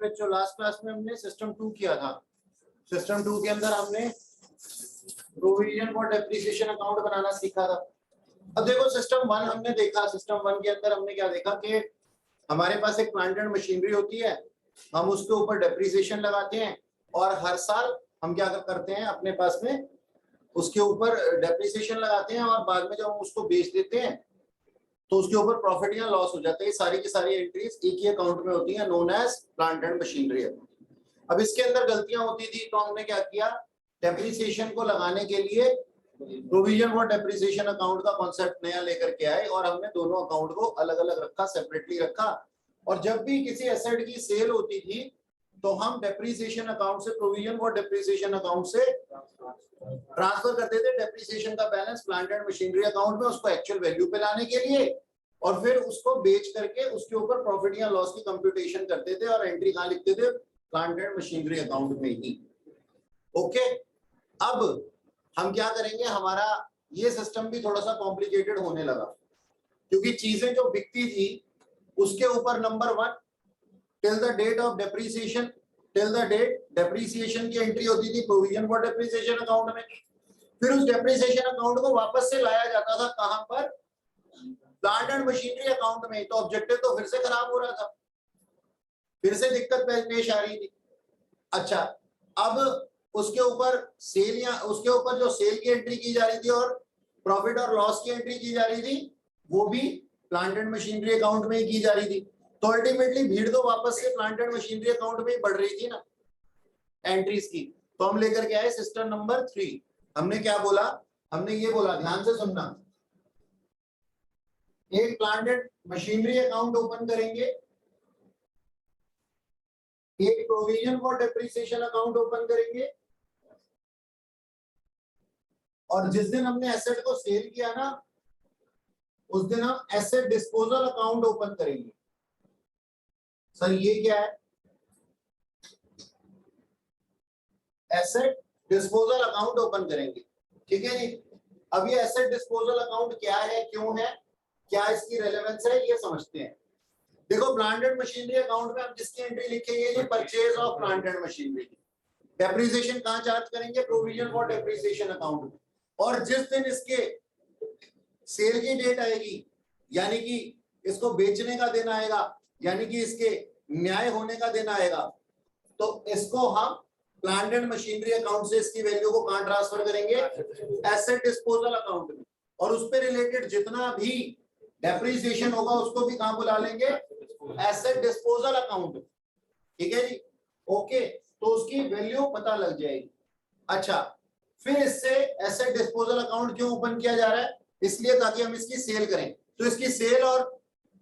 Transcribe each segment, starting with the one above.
पे जो last class में हमने सिस्टम 2 किया था, सिस्टम 2 के अंदर हमने प्रोविजन फॉर डेप्रिसिएशन अकाउंट बनाना सीखा था। अब देखो सिस्टम 1 हमने देखा, सिस्टम 1 के अंदर हमने क्या देखा कि हमारे पास एक प्लांट एंड मशीनरी होती है, हम उसके ऊपर डेप्रिसिएशन लगाते हैं और हर साल हम क्या करते हैं अपने पास में उसके ऊपर डेप्रिसिएशन लगाते हैं और बाद में जब हम उसको बेच देते हैं तो उसके ऊपर प्रॉफिट या लॉस हो जाता है। सारी की सारी एंट्रीज एक ही अकाउंट में होती हैं, known as plant and machinery. अब इसके अंदर गलतियां होती थी तो हमने क्या किया, डेप्रिसिएशन को लगाने के लिए प्रोविजन फॉर डेप्रिसिएशन अकाउंट का कॉन्सेप्ट नया लेकर के आए और हमने दोनों अकाउंट को अलग अलग रखा, सेपरेटली रखा। और जब भी किसी एसेट की सेल होती थी तो हम डेप्रिसिएशन अकाउंट से प्रोविजन फॉर डेप्रिसिएशन अकाउंट से ट्रांसफर करते थे डेप्रिसिएशन का balance plant and machinery account में, उसको एक्चुअल वैल्यू पे लाने के लिए, और फिर उसको बेच करके उसके ऊपर प्रॉफिट या लॉस की कंप्यूटेशन करते थे और एंट्री कहां लिखते थे, प्लांट एंड मशीनरी अकाउंट में ही। ओके, अब हम क्या करेंगे, हमारा ये सिस्टम भी थोड़ा सा कॉम्प्लिकेटेड होने लगा क्योंकि चीजें जो बिकती थी उसके ऊपर number 1 till the date of depreciation, till the date depreciation की एंट्री होती थी प्रोविजन फॉर डेप्रिसिएशन अकाउंट में। फिर उस डेप्रिसिएशन अकाउंट को वापस से लाया जाता था कहां पर, प्लांट एंड मशीनरी अकाउंट में। तो ऑब्जेक्टिव तो फिर से खराब हो रहा था, फिर से दिक्कत पेश आ रही थी। अच्छा, अब उसके ऊपर सेल या उसके ऊपर जो सेल की एंट्री की जा रही थी और प्रॉफिट और लॉस की एंट्री की जा रही थी वो भी प्लांट एंड मशीनरी अकाउंट में ही की जा रही थी। तो अल्टीमेटली भीड़ तो वापस से प्लांट एंड मशीनरी अकाउंट में ही बढ़ रही थी ना एंट्रीज की। तो हम लेकर के आए सिस्टम नंबर 3। हमने क्या बोला, हमने ये बोला, ध्यान से सुनना, एक plant and machinery account open करेंगे, एक provision for depreciation account open करेंगे, और जिस दिन हमने एसेट को सेल किया ना उस दिन हम एसेट डिस्पोजल अकाउंट ओपन करेंगे। सर ये क्या है, एसेट डिस्पोजल अकाउंट ओपन करेंगे, ठीक है जी। अब ये एसेट डिस्पोजल अकाउंट क्या है, क्यों है, क्या इसकी रेलेवेंस है, ये समझते हैं। देखो प्लांट एंड मशीनरी अकाउंट में हम जिसकी एंट्री लिखेंगे ये purchase of plant and machinery, depreciation कहां चार्ज करेंगे, प्रोविजन फॉर डेप्रिसिएशन अकाउंट में। और जिस दिन इसके सेल की डेट आएगी, यानी कि इसको बेचने का दिन आएगा, यानी कि इसके न्याय होने का दिन आएगा, तो इसको हम प्लांट एंड मशीनरी अकाउंट से इसकी वैल्यू को कहां ट्रांसफर करेंगे, एसेट डिस्पोजल अकाउंट में। और उस पे रिलेटेड जितना भी डेप्रिसिएशन होगा उसको भी कहां बुला लेंगे, एसेट डिस्पोजल अकाउंट, ठीक है जी। ओके, तो उसकी वैल्यू पता लग जाएगी। अच्छा, फिर इससे एसेट डिस्पोजल अकाउंट क्यों ओपन किया जा रहा है, इसलिए ताकि हम इसकी सेल करें। तो इसकी सेल और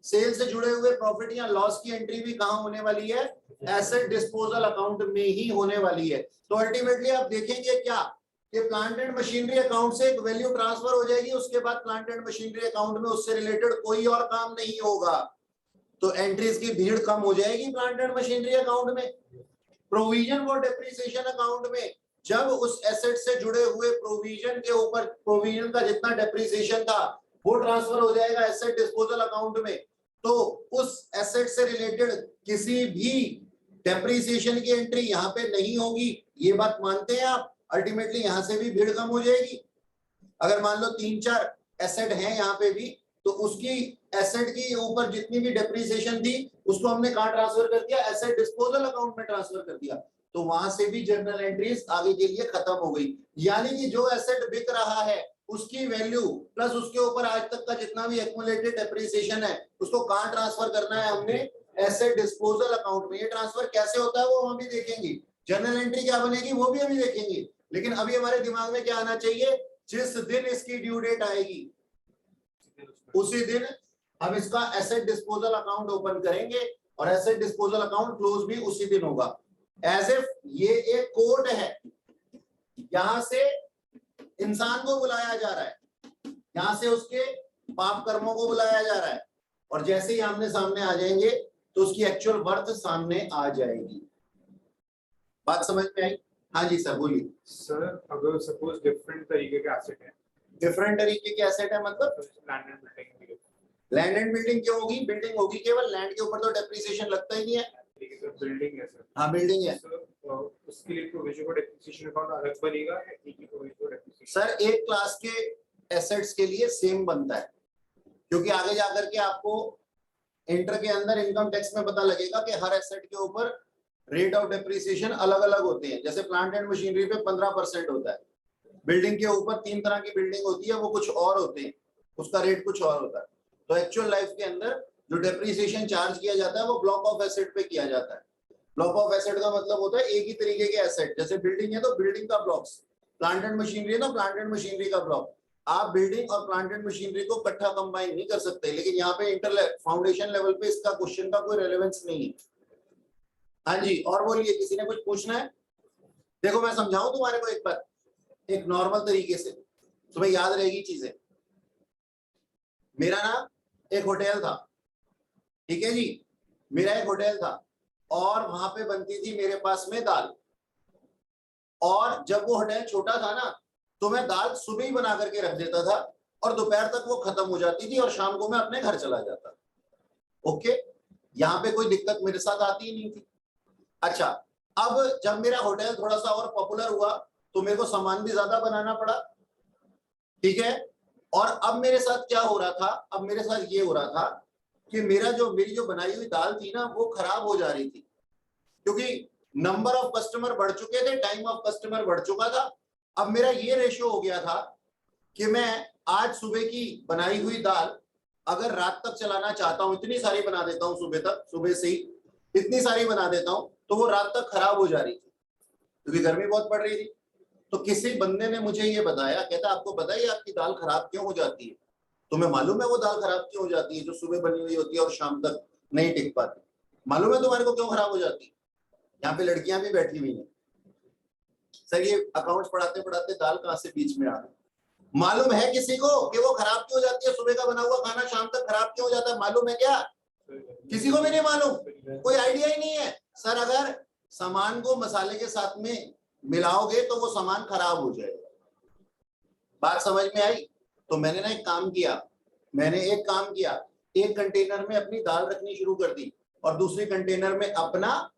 सेल से जुड़े हुए प्रॉफिट या लॉस की एंट्री भी कहां होने वाली है, एसेट डिस्पोजल अकाउंट में ही होने वाली है। तो अल्टीमेटली आप देखेंगे क्या कि प्लांट एंड मशीनरी अकाउंट से एक वैल्यू ट्रांसफर हो जाएगी, उसके बाद प्लांट एंड मशीनरी अकाउंट में उससे रिलेटेड कोई और काम नहीं होगा, तो एंट्रीज की भीड़ कम हो जाएगी प्लांट एंड मशीनरी अकाउंट में। प्रोविजन फॉर डेप्रिसिएशन अकाउंट में जब उस एसेट से जुड़े हुए प्रोविजन के ऊपर प्रोविजन का जितना डेप्रिसिएशन था वो ट्रांसफर हो जाएगा एसेट डिस्पोजल अकाउंट में, तो उस एसेट से रिलेटेड किसी भी डेप्रिसिएशन की एंट्री यहाँ पे नहीं होगी। ये बात मानते हैं आप, अल्टीमेटली यहाँ से भी भीड़ कम हो जाएगी। अगर मान लो 3-4 एसेट हैं यहाँ पे भी, तो उसकी एसेट के ऊपर जितनी भी डेप्रिसिएशन थी उसको हमने कहां ट्रांसफर कर दिया, एसेट डिस्पोजल अकाउंट में ट्रांसफर कर दिया। तो वहां से भी जर्नल एंट्रीज आगे के लिए खत्म हो गई। यानी कि जो एसेट बिक रहा है उसकी वैल्यू प्लस उसके ऊपर आज तक का जितना भी एक्युमुलेटेड डेप्रिसिएशन है उसको कहां ट्रांसफर करना है, हमने एसेट डिस्पोजल अकाउंट में। ये ट्रांसफर कैसे होता है वो हम भी देखेंगे, जर्नल एंट्री क्या बनेगी वो भी हम देखेंगे। लेकिन अभी हमारे दिमाग में क्या आना चाहिए, जिस दिन इसकी ड्यू डेट आएगी उसी दिन हम इसका एसेट डिस्पोजल अकाउंट ओपन करेंगे और एसेट डिस्पोजल अकाउंट क्लोज भी उसी दिन होगा। एज इफ ये एक कोर्ट है, यहां से इंसान को बुलाया जा रहा है, यहां से उसके पाप कर्मों को बुलाया जा रहा है, और जैसे ही आमने सामने आ जाएंगे तो उसकी एक्चुअल वर्थ सामने आ जाएगी। बात समझ में आई? हाँ जी सर बोलिए। सर अगर सपोज डिफरेंट तरीके के एसेट है, डिफरेंट तरीके के एसेट है मतलब land and building, land and building क्यों होगी, बिल्डिंग होगी केवल, लैंड के ऊपर तो डेप्रिसिएशन लगता ही नहीं है। ठीक है सर, बिल्डिंग है सर। हाँ बिल्डिंग है सर उसके लिए प्रोविजन फॉर डेप्रिसिएशन अकाउंट अलग बनेगा या एक ही प्रोविजन फॉर डेप्रिसिएशन? सर, एक क्लास के एसेट्स के लिए सेम बनता है, क्योंकि आगे जाकर के आपको इंटर के अंदर इनकम टैक्स में पता लगेगा कि हर एसेट के ऊपर रेट ऑफ डेप्रिसिएशन अलग अलग होते हैं। जैसे प्लांट एंड मशीनरी पे 15% होता है, बिल्डिंग के ऊपर 3 तरह की बिल्डिंग होती है, वो कुछ और होते हैं, उसका रेट कुछ और होता है। तो एक्चुअल लाइफ के अंदर जो डेप्रिसिएशन चार्ज किया जाता है वो ब्लॉक ऑफ एसेट पे किया जाता है। ब्लॉक ऑफ एसेट का मतलब होता है एक ही तरीके के एसेट, जैसे बिल्डिंग है तो बिल्डिंग का ब्लॉक्स, प्लांट एंड मशीनरी है तो प्लांट एंड मशीनरी का ब्लॉक। आप बिल्डिंग और प्लांट एंड मशीनरी को इकट्ठा कंबाइन नहीं कर सकते, लेकिन यहाँ पे इंटर फाउंडेशन लेवल पे इसका क्वेश्चन का कोई रेलेवेंस नहीं है। हाँ जी, और बोलिए, किसी ने कुछ पूछना है? देखो मैं समझाऊं तुम्हारे को एक बार, एक नॉर्मल तरीके से तुम्हें याद रहेगी चीजें। मेरा ना एक होटल था, ठीक है जी, मेरा एक होटल था और वहां पे बनती थी मेरे पास में दाल। और जब वो होटल छोटा था ना, तो मैं दाल सुबह ही बना करके रख देता था और दोपहर तक वो खत्म हो जाती थी और शाम को मैं अपने घर चला जाता। ओके, यहाँ पे कोई दिक्कत मेरे साथ आती ही नहीं थी। अच्छा, अब जब मेरा होटल थोड़ा सा और पॉपुलर हुआ तो मेरे को सामान भी ज्यादा बनाना पड़ा, ठीक है। और अब मेरे साथ क्या हो रहा था, अब मेरे साथ ये हो रहा था कि मेरी जो बनाई हुई दाल थी ना, वो खराब हो जा रही थी, क्योंकि नंबर ऑफ कस्टमर बढ़ चुके थे, टाइम ऑफ कस्टमर बढ़ चुका था। अब मेरा ये रेशियो हो गया था कि मैं आज सुबह की बनाई हुई दाल अगर रात तक चलाना चाहता हूं, इतनी सारी बना देता हूं सुबह तक, सुबह से ही इतनी सारी बना देता हूं, तो वो रात तक खराब हो जा रही थी क्योंकि गर्मी बहुत पड़ रही थी। तो किसी बंदे ने मुझे ये बताया, कहता आपको पता है आपकी दाल खराब क्यों हो जाती है? तुम्हें मालूम है वो दाल खराब क्यों हो जाती है जो सुबह बनी हुई होती है और शाम तक नहीं टिक पाती? मालूम है तुम्हारे को क्यों खराब हो जाती है? यहाँ पे लड़कियां भी बैठी हुई हैं। सर ये अकाउंट्स पढ़ाते पढ़ाते दाल कहां से बीच में आ गई? मालूम है किसी को कि वो खराब क्यों हो जाती है? सुबह का बना हुआ खाना शाम तक खराब क्यों हो जाता है? मालूम है क्या? किसी को भी नहीं मालूम, कोई आइडिया ही नहीं है। सर अगर सामान को मसाले के साथ में मिलाओगे तो वो सामान खराब हो जाएगा। बात समझ में आई? तो मैंने ना एक काम किया, एक कंटेनर में अपनी दाल रखनी शुरू कर दी और दूसरी कंटेनर में अपना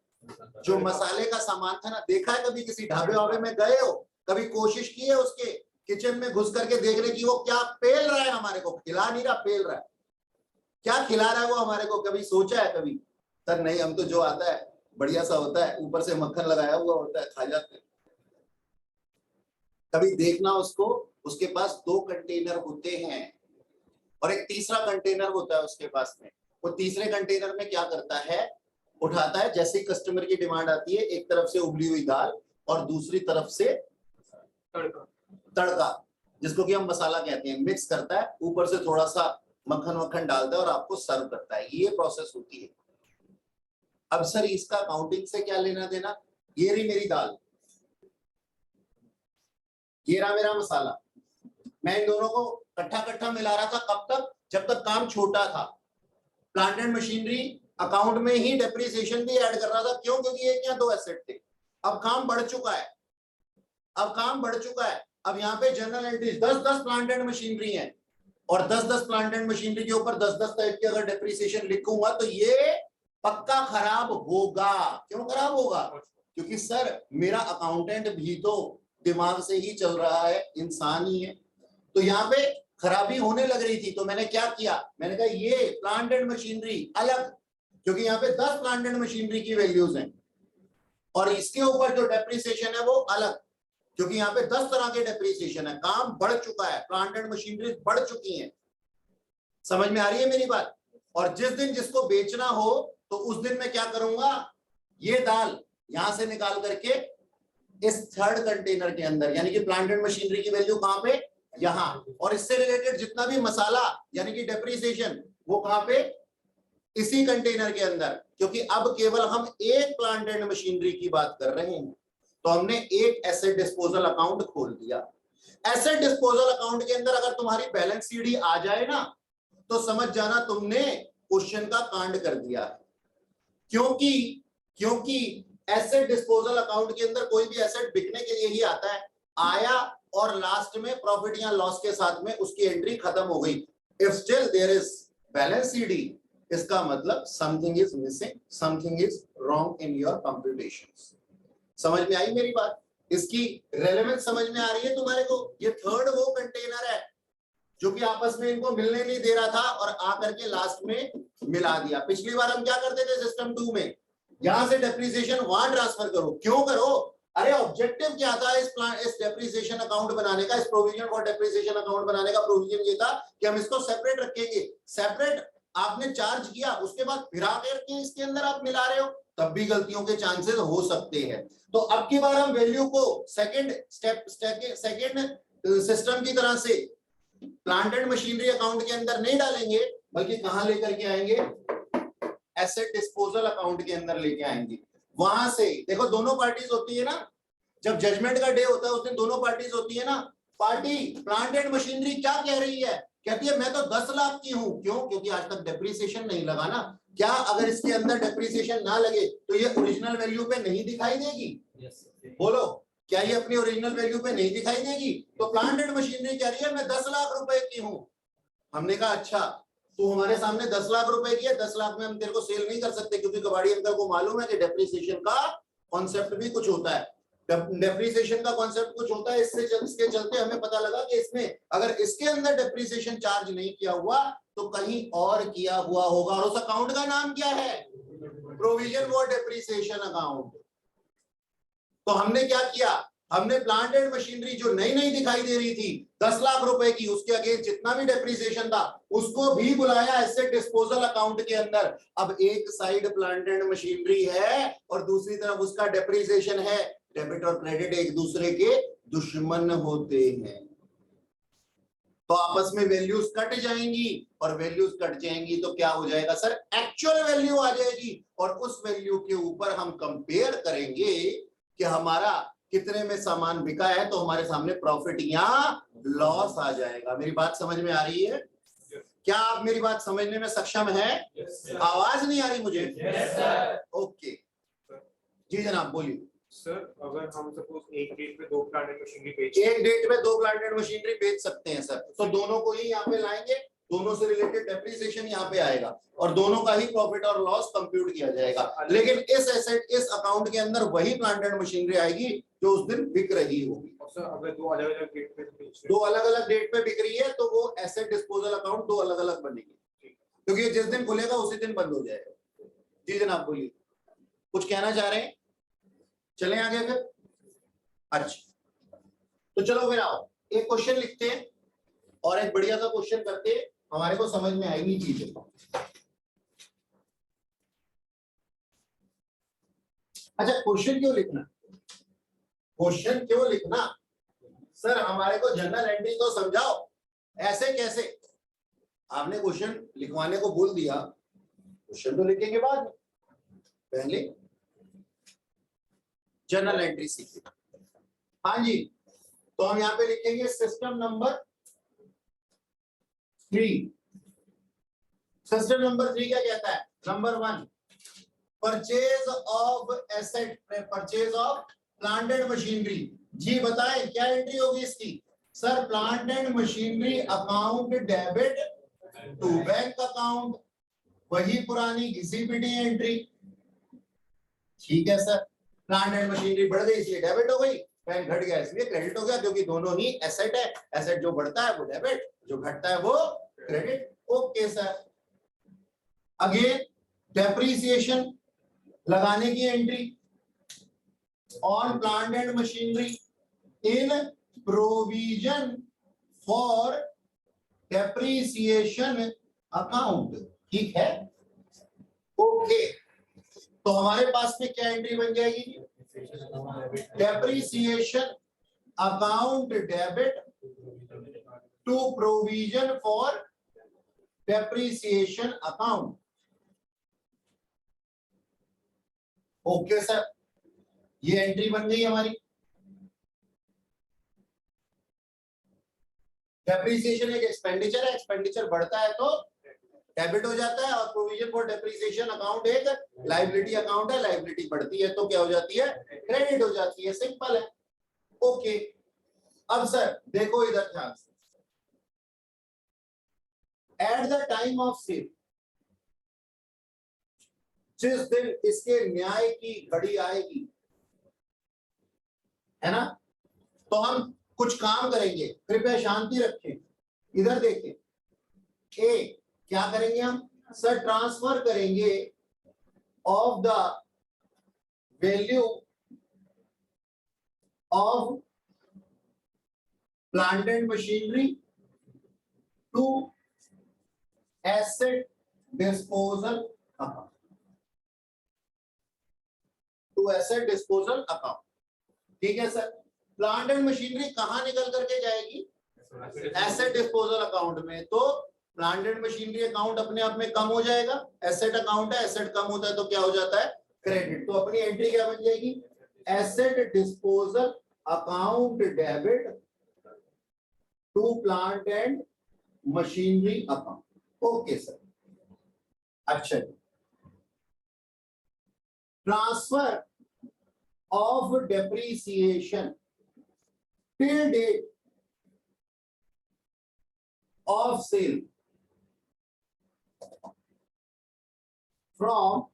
जो मसाले का सामान था ना। देखा है कभी किसी ढाबे वाबे में गए हो, कभी कोशिश की है उसके किचन में घुस करके देखने की वो क्या पेल रहा है? हमारे को खिला नहीं रहा, पेल रहा है। क्या खिला रहा है वो हमारे को? कभी सोचा है? कभी? सर नहीं, हम तो जो आता है बढ़िया सा होता है, ऊपर से मक्खन लगाया हुआ होता है, खा जाते हैं। कभी देखना उसको, उसके पास 2 कंटेनर होते हैं और एक तीसरा कंटेनर होता है उसके पास में। वो तीसरे कंटेनर में क्या करता है, उठाता है, जैसे ही कस्टमर की डिमांड आती है, एक तरफ से उबली हुई दाल और दूसरी तरफ से तड़का, जिसको कि हम मसाला कहते हैं, मिक्स करता है, ऊपर से थोड़ा सा मक्खन डालता है और आपको सर्व करता है। ये प्रोसेस होती है। अब सर इसका अकाउंटिंग से क्या लेना देना? ये रही मेरी दाल, ये रहा मेरा मसाला, मैं इन दोनों को कट्ठा मिला रहा था। कब तक? जब तक काम छोटा था। प्लांट एंड मशीनरी अकाउंट में ही डेप्रिसिएशन भी ऐड कर रहा था। क्यों? क्योंकि एक या 2 एसेट थे। अब काम बढ़ चुका है, अब यहाँ पे general entries 10-10 plant and machinery है और 10-10 प्लांट एंड मशीनरी के ऊपर 10-10 टाइप की अगर डेप्रिसिएशन लिखूंगा तो ये पक्का खराब होगा। क्यों खराब होगा? क्योंकि सर मेरा अकाउंटेंट भी तो दिमाग से ही चल रहा है, इंसान ही है। तो यहाँ पे खराबी होने लग रही थी, तो मैंने क्या किया, मैंने कहा ये प्लांट एंड मशीनरी अलग, क्योंकि यहाँ पे 10 प्लांट एंड मशीनरी की वैल्यूज हैं और इसके ऊपर जो डेप्रिसिएशन है वो अलग, क्योंकि यहाँ पे 10 तरह के डेप्रिसिएशन है। काम बढ़ चुका है, प्लांट एंड मशीनरी बढ़ चुकी हैं। समझ में आ रही है मेरी बात? और जिस दिन जिसको बेचना हो तो उस दिन मैं क्या करूंगा, ये दाल यहां से निकाल करके इस 3rd कंटेनर के अंदर, यानी कि प्लांट एंड मशीनरी की वैल्यू कहां पे? यहां, और इससे रिलेटेड जितना भी मसाला यानी कि डेप्रिसिएशन वो कहां पे? इसी कंटेनर के अंदर, क्योंकि अब केवल हम एक प्लांट एंड मशीनरी की बात कर रहे हैं। तो हमने एक एसेट डिस्पोजल अकाउंट खोल दिया। एसेट डिस्पोजल अकाउंट के अंदर अगर तुम्हारी बैलेंस शीट ही आ जाए ना, तो समझ जाना तुमने क्वेश्चन का कांड कर दिया है। क्योंकि एसेट डिस्पोजल अकाउंट के अंदर कोई भी एसेट बिकने के लिए ही आता है, आया और लास्ट में प्रॉफिट या लॉस के साथ में उसकी एंट्री खत्म हो गई। If still there is balance sheet, इसका मतलब something is missing, something is wrong in your computations. समझ में आई मेरी बात? इसकी रेलेवेंस समझ में आ रही है तुम्हारे को? ये थर्ड वो कंटेनर है जो कि आपस में इनको मिलने नहीं दे रहा था और आकर के लास्ट में मिला दिया। पिछली बार हम क्या करते थे सिस्टम 2 में, यहां से डेप्रिसिएशन वहां ट्रांसफर करो। क्यों करो? अरे ऑब्जेक्टिव क्या था इस डेप्रिसिएशन अकाउंट बनाने का, इस प्रोविजन फॉर डेप्रिसिएशन अकाउंट बनाने का प्रोविजन ये था कि हम इसको सेपरेट रखेंगे। सेपरेट आपने चार्ज किया, उसके बाद फिर आकर के इसके अंदर आप मिला रहे हो, तब भी गलतियों के चांसेस हो सकते हैं। तो अब की बार हम वैल्यू को सेकंड सिस्टम की तरह से प्लांट एंड मशीनरी अकाउंट के अंदर नहीं डालेंगे, बल्कि कहां लेकर के आएंगे? एसेट डिस्पोजल अकाउंट के अंदर लेके आएंगे। वहां से देखो दोनों पार्टीज होती है ना, जब जजमेंट का डे होता है उस दिन दोनों पार्टीज होती है ना। पार्टी प्लांट एंड मशीनरी क्या कह रही है? कहती है मैं तो 10 लाख की हूं। क्यों? क्योंकि आज तक डेप्रिसिएशन नहीं लगा ना। क्या अगर इसके अंदर डेप्रिसिएशन ना लगे तो ये ओरिजिनल वैल्यू पे नहीं दिखाई देगी? बोलो, क्या ये अपनी ओरिजिनल वैल्यू पे नहीं दिखाई देगी? तो प्लांट एंड मशीनरी कह रही है मैं 10 लाख रुपए की हूं। हमने कहा अच्छा, तू हमारे सामने 10 लाख रुपए की है, 10 लाख में हम तेरे को सेल नहीं कर सकते, क्योंकि कबाड़ी अंकल को मालूम है कि डेप्रिसिएशन का कॉन्सेप्ट भी कुछ होता है। डेप्रिसिएशन का कॉन्सेप्ट कुछ होता है, इसके चलते हमें पता लगा कि इसमें अगर इसके अंदर डेप्रिसिएशन चार्ज नहीं किया हुआ तो कहीं और किया हुआ होगा। और उस अकाउंट का नाम क्या है? Provision for depreciation account. तो हमने क्या किया? हमने प्लांट एंड मशीनरी जो नई दिखाई दे रही थी 10 लाख रुपए की, उसके अगेंस्ट जितना भी डेप्रिसिएशन था उसको भी बुलाया एसेट डिस्पोजल अकाउंट के अंदर। अब एक साइड प्लांट एंड मशीनरी है और दूसरी तरफ उसका डेप्रिसिएशन है। डेबिट और क्रेडिट एक दूसरे के दुश्मन होते हैं, तो आपस में वैल्यूज कट जाएंगी, और वैल्यूज कट जाएंगी तो क्या हो जाएगा सर? एक्चुअल वैल्यू आ जाएगी, और उस वैल्यू के ऊपर हम कंपेयर करेंगे कि हमारा कितने में सामान बिका है, तो हमारे सामने प्रॉफिट या लॉस आ जाएगा। मेरी बात समझ में आ रही है? क्या आप मेरी बात समझने में सक्षम है? आवाज नहीं आ रही मुझे? ओके जी जनाब बोलिए। सर अगर हम सपोज एक डेट पे 2 प्लांट एंड मशीनरी बेच सकते हैं सर, तो दोनों को ही यहाँ पे लाएंगे, दोनों से रिलेटेड डेप्रिसिएशन यहाँ पे आएगा और दोनों का ही प्रॉफिट और लॉस कंप्यूट किया जाएगा। लेकिन इस अकाउंट के अंदर वही प्लांट एंड मशीनरी आएगी जो उस दिन बिक रही होगी। और सर अगर 2 अलग-अलग डेट पे दो अलग-अलग डेट पे बिक रही है तो वो एसेट डिस्पोजल अकाउंट 2 अलग-अलग बनेगी, क्योंकि जिस दिन खुलेगा उसी दिन बंद हो जाएगा। जी जनाब बोलिए, कुछ कहना चाह रहे हैं? चलें आगे फिर। अच्छा तो चलो फिर आओ एक क्वेश्चन लिखते हैं और एक बढ़िया सा क्वेश्चन करते हैं, हमारे को समझ में आएगी चीजें। अच्छा क्वेश्चन क्यों लिखना? क्वेश्चन क्यों लिखना? सर हमारे को जनरल एंट्री तो समझाओ, ऐसे कैसे? आपने क्वेश्चन लिखवाने को बोल दिया, क्वेश्चन तो लिखेंगे बाद में, पहले जनरल एंट्री सीखिए। हाँ जी, तो हम यहाँ पे लिखेंगे सिस्टम नंबर 3। सिस्टम नंबर 3 क्या कहता है? Number 1 purchase of asset, purchase of plant and machinery. जी बताएं क्या एंट्री होगी इसकी? Sir plant and machinery account debit to bank account, वही पुरानी घिसी-पिटी एंट्री। ठीक है सर, प्लांट एंड मशीनरी बढ़ गई इसलिए डेबिट हो गई, बैंक घट गया इसलिए क्रेडिट हो गया, क्योंकि दोनों ही एसेट है। एसेट जो बढ़ता है वो डेबिट, जो घटता है वो credit. Okay sir, again depreciation लगाने की entry on plant and machinery in provision for depreciation account. ठीक है, ओके। तो हमारे पास में क्या एंट्री बन जाएगी? Depreciation account debit to provision for depreciation account. Okay sir, ये एंट्री बन गई हमारी। डेप्रिसिएशन एक एक्सपेंडिचर है, एक्सपेंडिचर बढ़ता है तो डेबिट हो जाता है, और प्रोविजन फॉर डेप्रिसिएशन अकाउंट एक लायबिलिटी अकाउंट है, लायबिलिटी बढ़ती है तो क्या हो जाती है? क्रेडिट हो जाती है, सिंपल है। ओके, अब सर देखो इधर ध्यान से, at the time of sale, जिस दिन इसके न्याय की घड़ी आएगी, है ना, तो हम कुछ काम करेंगे। कृपया शांति रखें, इधर देखें। ए क्या करेंगे हम सर, ट्रांसफर करेंगे of the value of plant and machinery to asset disposal account, to asset disposal account. ठीक है सर, प्लांट एंड मशीनरी कहां निकल करके जाएगी, एसेट डिस्पोजल अकाउंट में। तो प्लांट एंड मशीनरी अकाउंट अपने आप में कम हो जाएगा, एसेट अकाउंट है, एसेट कम होता है तो क्या हो जाता है, क्रेडिट। तो अपनी एंट्री क्या बन जाएगी, asset disposal account debit to plant and machinery account. Okay sir, अच्छा, transfer of depreciation till date of sale from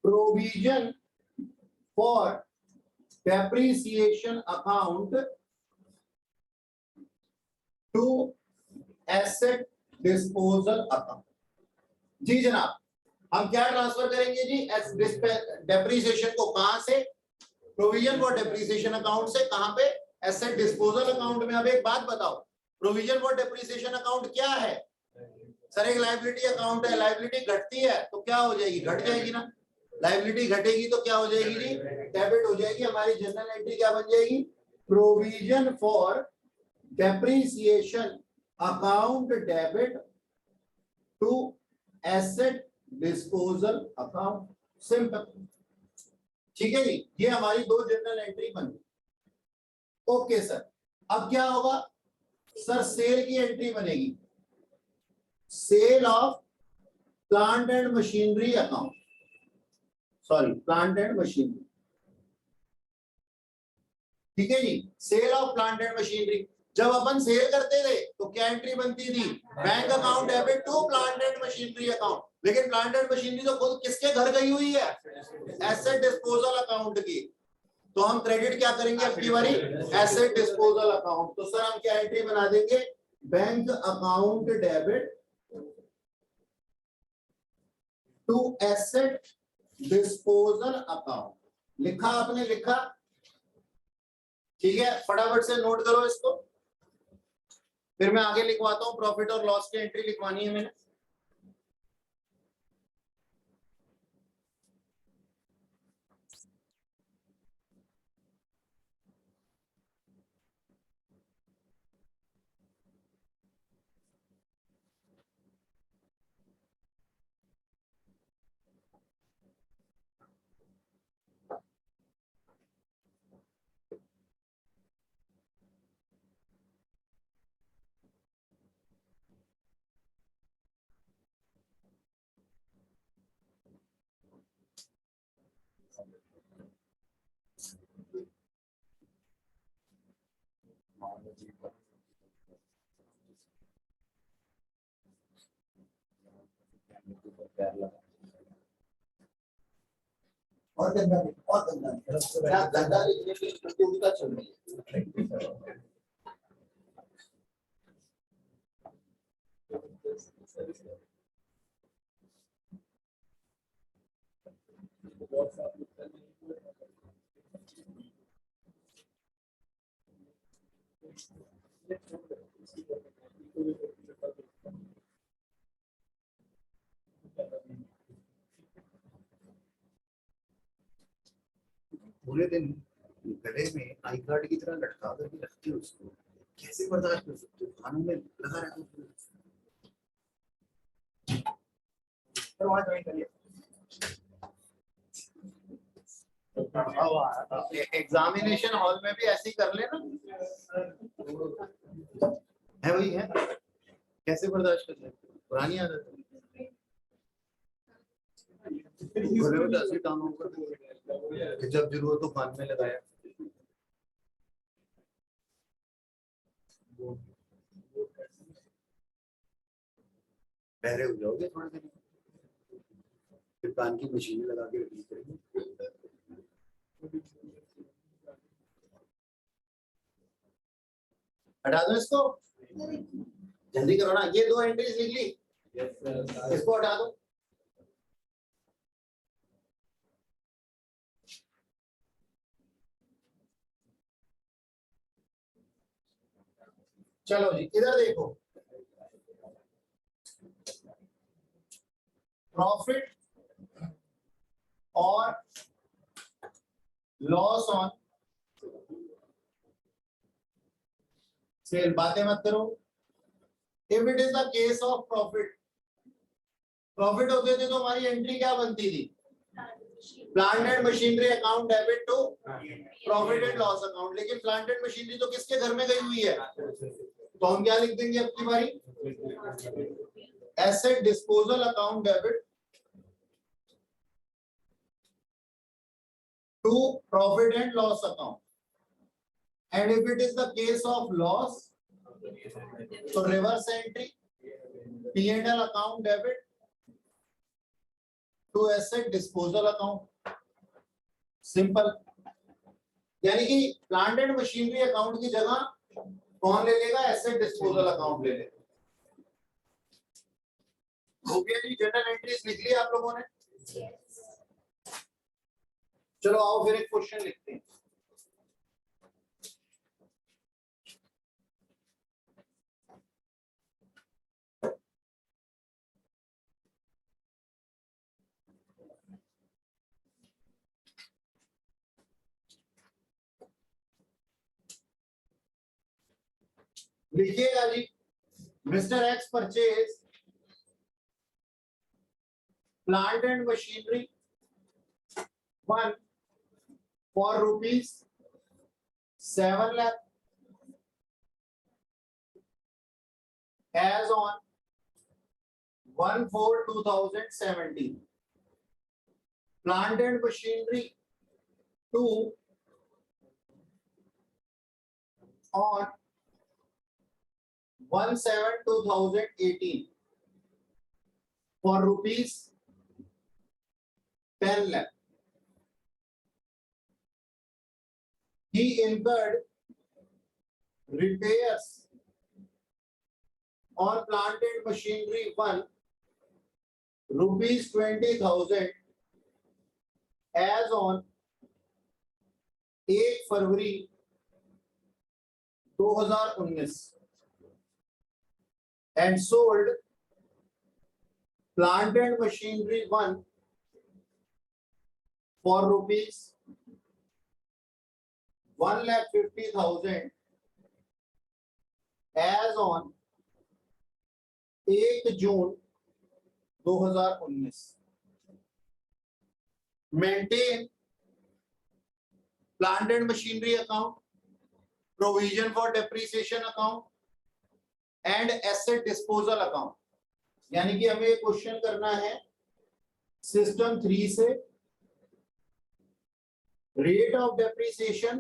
provision for depreciation account to asset disposal account। जी जनाब, हम क्या ट्रांसफर करेंगे जी, डेप्रीसिएशन को कहां से, प्रोविजन फॉर डेप्रीसिएशन अकाउंट से कहां पे, एसेट डिस्पोजल अकाउंट में। अब एक बात बताओ, प्रोविजन फॉर डेप्रीसिएशन अकाउंट क्या है सर, एक लायबिलिटी अकाउंट है। लायबिलिटी घटती है तो क्या हो जाएगी, घट जाएगी ना, लायबिलिटी घटेगी तो क्या हो जाएगी जी, डेबिट हो जाएगी। हमारी जनरल एंट्री क्या बन जाएगी, provision for depreciation account debit to asset disposal account, simple. ठीक है जी, ये हमारी दो जनरल एंट्री बन गई। ओके सर, अब क्या होगा सर, सेल की एंट्री बनेगी, sale of plant and machinery account, sorry plant and machinery. ठीक है जी, sale of plant and machinery. जब अपन सेल करते थे तो क्या एंट्री बनती थी, bank account debit to plant and machinery account. लेकिन प्लांट एंड मशीनरी तो खुद किसके घर गई हुई है, एसेट डिस्पोजल अकाउंट की। तो हम क्रेडिट क्या करेंगे अपनी बारी, एसेट डिस्पोजल अकाउंट। तो सर हम क्या एंट्री बना देंगे, bank account debit to asset disposal account. लिखा आपने, लिखा, ठीक है, फटाफट से नोट करो इसको, फिर मैं आगे लिखवाता हूं। प्रॉफिट और लॉस की एंट्री लिखवानी है मैंने। और गंदा गंदा लिखने की प्रतियोगिता चल रही है। पूरे दिन गले में आई कार्ड की तरह लटका करके रखती हो उसको, कैसे बर्दाश्त कर सकते हो, कानों में लगा रहता है। एग्जामिनेशन हॉल में भी ऐसे ही कर लेना, है वही है, कैसे बर्दाश्त कर सकते हो, पुरानी आदत है। गले में ऐसे टांगों पर जब जरूरत हो कान में लगाया। बहरे हो जाओगे थोड़े दिन। फिर कान की मशीनें लगा के रिलीज करेंगे। हटा दो इसको, जल्दी करो ना। ये 2 एंट्रीज लिख ली, इसको हटा दो। चलो जी, इधर देखो, प्रॉफिट और लॉस ऑन सेल। बातें मत करो। If it is the case of profit, profit होते थे तो हमारी एंट्री क्या बनती थी? Plant and machinery account debit to profit and loss account. लेकिन प्लांट एंड मशीनरी तो किसके घर में गई हुई है? तो हम क्या लिख देंगे अब की बारी? Asset disposal account debit to profit and loss account. And if it is the case of loss, तो reverse entry P&L account debit to asset disposal account. Simple. यानी कि प्लांट एंड मशीनरी अकाउंट की जगह कौन ले लेगा? Asset disposal account ले लेगा। हो गया जी, जनरल एंट्रीज लिख लिया आप लोगों ने? चलो आओ फिर एक क्वेश्चन लिखते हैं। लिखिएगा जी, mister X purchase plant and machinery 1 for rupees 7 lakh as on 1/4/2017. Plant and machinery 2 on 1/7/2018 for rupees 10 lakh. He incurred repairs on plant and machinery 1 rupees 20,000 as on 1 February 2019 and sold plant and machinery 1 for rupees 1,50,000 as on 1 जून 2019. Maintain plant and machinery account, provision for depreciation account and asset disposal account. यानी कि हमें question करना है system 3 से। Rate of depreciation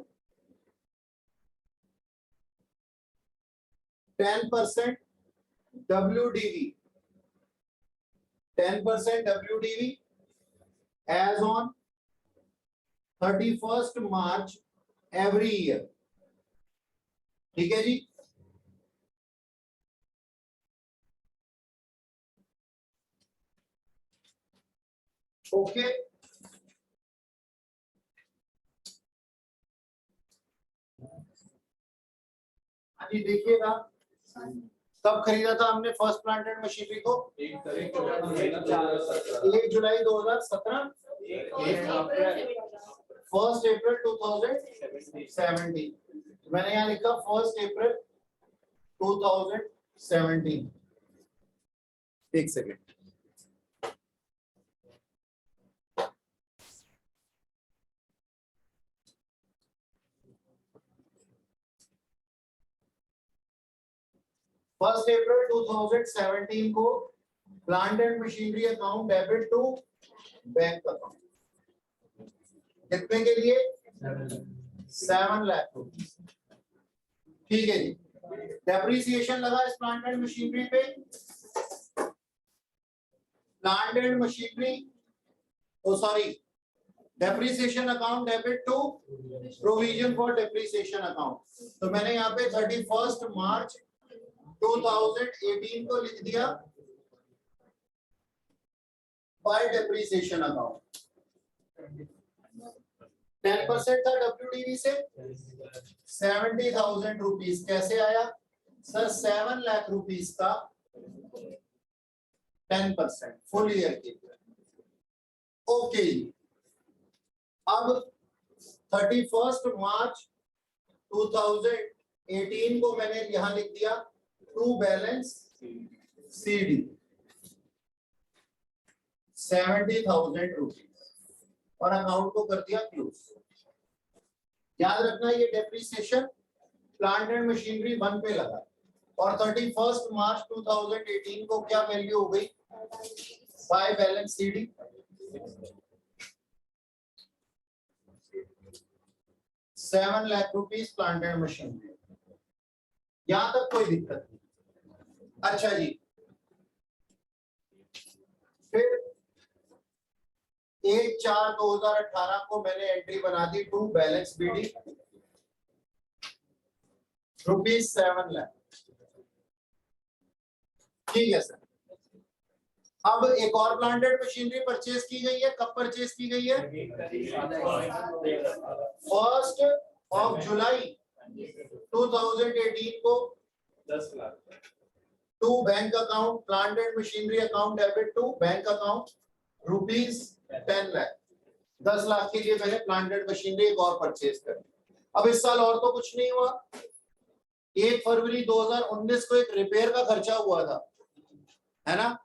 10% WDV, 10% WDV as on 31st March every year. ठीक है जी। Okay, अभी देखिएगा कब खरीदा था हमने फर्स्ट प्लांट एंड मशीनरी को? 1 जुलाई 2017, 1 अप्रैल 2017। मैंने यहाँ लिखा 1 अप्रैल 2017। एक सेकेंड, फर्स्ट अप्रैल 2017 को plant and machinery account debit to bank account. कितने के लिए? 7 लाख रुपीज। ठीक है जी। डेप्रिसिएशन लगा इस प्लांट एंड मशीनरी पे। Plant and machinery oh sorry, depreciation account debit to provision for depreciation account. तो मैंने यहाँ पे 31 मार्च 2018 को लिख दिया बाय डेप्रिसिएशन अकाउंट। 10% था WDV से 70,000 रुपीज। कैसे आया सर? 7 लाख रुपीज का 10% फुल ईयर के। ओके, अब 31 मार्च 2018 को मैंने यहां लिख दिया टू बैलेंस CD 70,000 रुपीज और अकाउंट को कर दिया क्लोज। याद रखना ये डेप्रिसिएशन प्लांट एंड मशीनरी 1 पे लगा और 31 मार्च 2018 को क्या वैल्यू हो गई by balance CD 7 lakh rupees plant and machinery. यहां तक कोई दिक्कत नहीं। अच्छा जी, फिर 1/4/2018 को मैंने एंट्री बना दी टू बैलेंस BD ₹7 लाख। ठीक है सर। अब एक और प्लांट एंड मशीनरी परचेज की गई है। कब परचेज की गई है? 1 जुलाई 2018 को 10 lakh to bank account plant and machinery account debit to bank account ₹10 lakh. 10 lakh के लिए मैंने प्लांट एंड मशीनरी एक और परचेज कर। अब इस साल और तो कुछ नहीं हुआ। 1 फरवरी 2019 को एक रिपेयर का खर्चा हुआ था, है ना?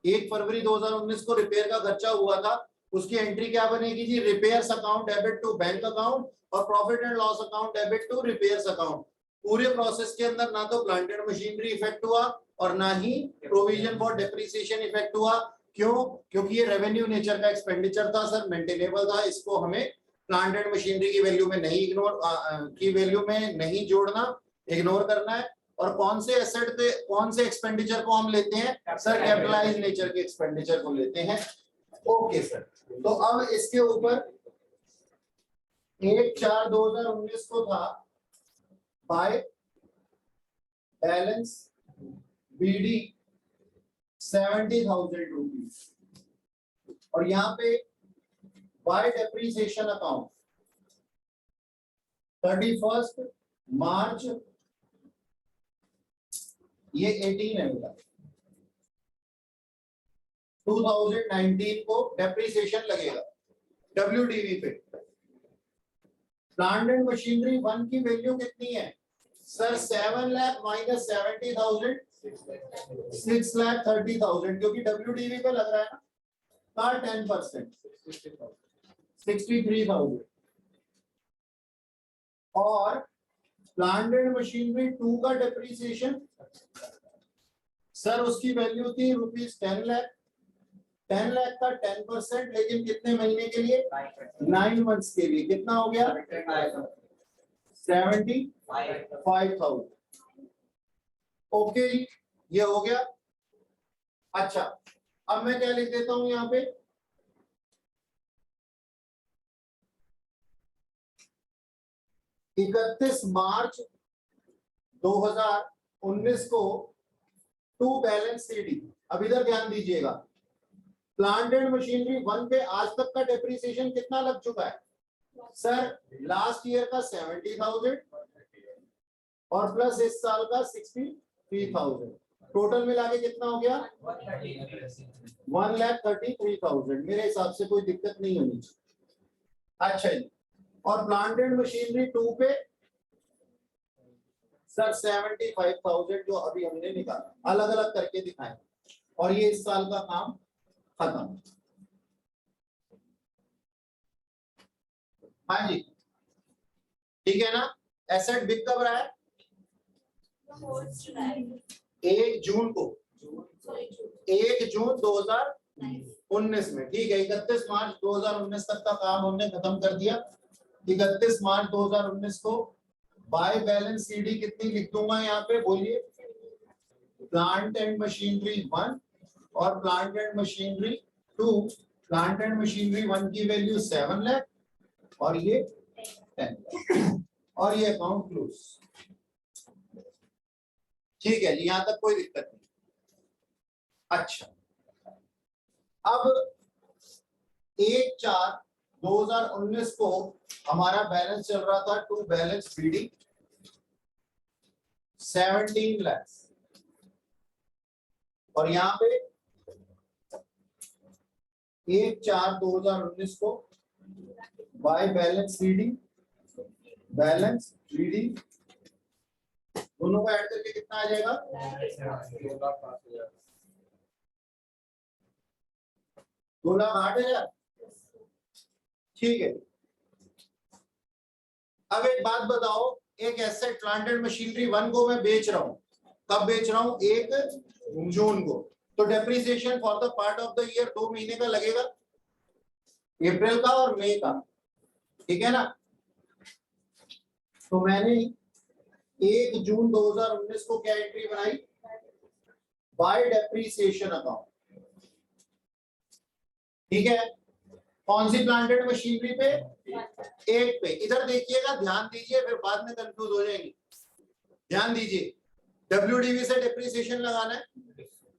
1 फरवरी 2019 को रिपेयर का खर्चा हुआ था। उसकी एंट्री क्या बनेगी जी? Repairs account debit to bank account और profit and loss account debit to repairs account. पूरे प्रोसेस के अंदर ना तो प्लांट एंड मशीनरी इफेक्ट हुआ और ना ही प्रोविजन फॉर डेप्रिसिएशन इफेक्ट हुआ। क्यों? क्योंकि ये रेवेन्यू नेचर का एक्सपेंडिचर था सर, मेंटेनेबल था। इसको हमें प्लांट एंड मशीनरी की वैल्यू में नहीं जोड़ना, इग्नोर करना है। और कौन से एसेट पे कौन से एक्सपेंडिचर को हम लेते हैं सर? कैपिटलाइज नेचर के एक्सपेंडिचर को लेते हैं। Okay sir. तो अब इसके ऊपर 1/4/2019 को था बाय बैलेंस BD 70,000 रुपीज और यहाँ पे बाय डेप्रिसिएशन अकाउंट 31 मार्च ये 18 है बेटा 2019 को डेप्रिसिएशन लगेगा WDV पे। प्लांट एंड मशीनरी 1 की वैल्यू कितनी है सर? 7 लाख माइनस 70,000 6,30,000, क्योंकि WDV पे लग रहा है ना 10% 63,000 और प्लांट एंड मशीनरी 2 का डेप्रिसिएशन सर उसकी वैल्यू थी ₹10 लाख। 10 लाख का 10%, लेकिन कितने महीने के लिए? 9 मंथ्स के लिए। कितना हो गया? 75,000। ओके, ये हो गया। अच्छा, अब मैं क्या लिख देता हूं यहाँ पे? इकतीस मार्च 2019 को टू बैलेंस CD। अब इधर ध्यान दीजिएगा, प्लांट एंड मशीनरी 1 पे आज तक का डेप्रिसिएशन कितना लग चुका है सर? लास्ट ईयर का 70,000 और प्लस इस साल का 63,000, टोटल मिला के कितना हो गया? 1,33,000। मेरे हिसाब से कोई दिक्कत नहीं होनी चाहिए। अच्छा जी, और प्लांट एंड मशीनरी 2 पे सर 75,000 जो अभी हमने निकाला, अलग अलग करके दिखाए और ये इस साल का काम खत्म। हाँ जी, ठीक है ना? एसेट बिक कब रहा है? 1 जून को, 1 जून 2019 में। ठीक है, 31 मार्च 2019 तक का काम हमने खत्म कर दिया। 31 मार्च 2019 को बाय बैलेंस CD कितनी लिख दूंगा यहाँ पे? बोलिए। प्लांट एंड मशीनरी 1 और plant and machinery 2 plant and machinery 1 की वैल्यू 7 लाख और ये 10 लाख और ये अकाउंट क्लोज। ठीक है जी, यहां तक कोई दिक्कत नहीं। अच्छा, अब 1/4/2019 को हमारा बैलेंस चल रहा था टू बैलेंस बीडी 17 लाख और यहाँ पे 1/4/2019 को बाय बैलेंस रीडिंग दोनों को ऐड करके कितना आ जाएगा? 2,08,000। ठीक है, अब एक बात बताओ, एक एसेट प्लांट एंड मशीनरी 1 को मैं बेच रहा हूं, कब बेच रहा हूं? 1 जून को। तो depreciation for the part of the year 2 महीने का लगेगा, अप्रैल का और मई का, ठीक है ना? तो मैंने 1 जून 2019 को क्या एंट्री बनाई? Bye depreciation account. ठीक है, कौन सी प्लांट एंड मशीनरी पे? 1 पे। इधर देखिएगा, ध्यान दीजिए, फिर बाद में कंफ्यूज हो जाएंगे। ध्यान दीजिए, WDV से डेप्रिसिएशन लगाना है।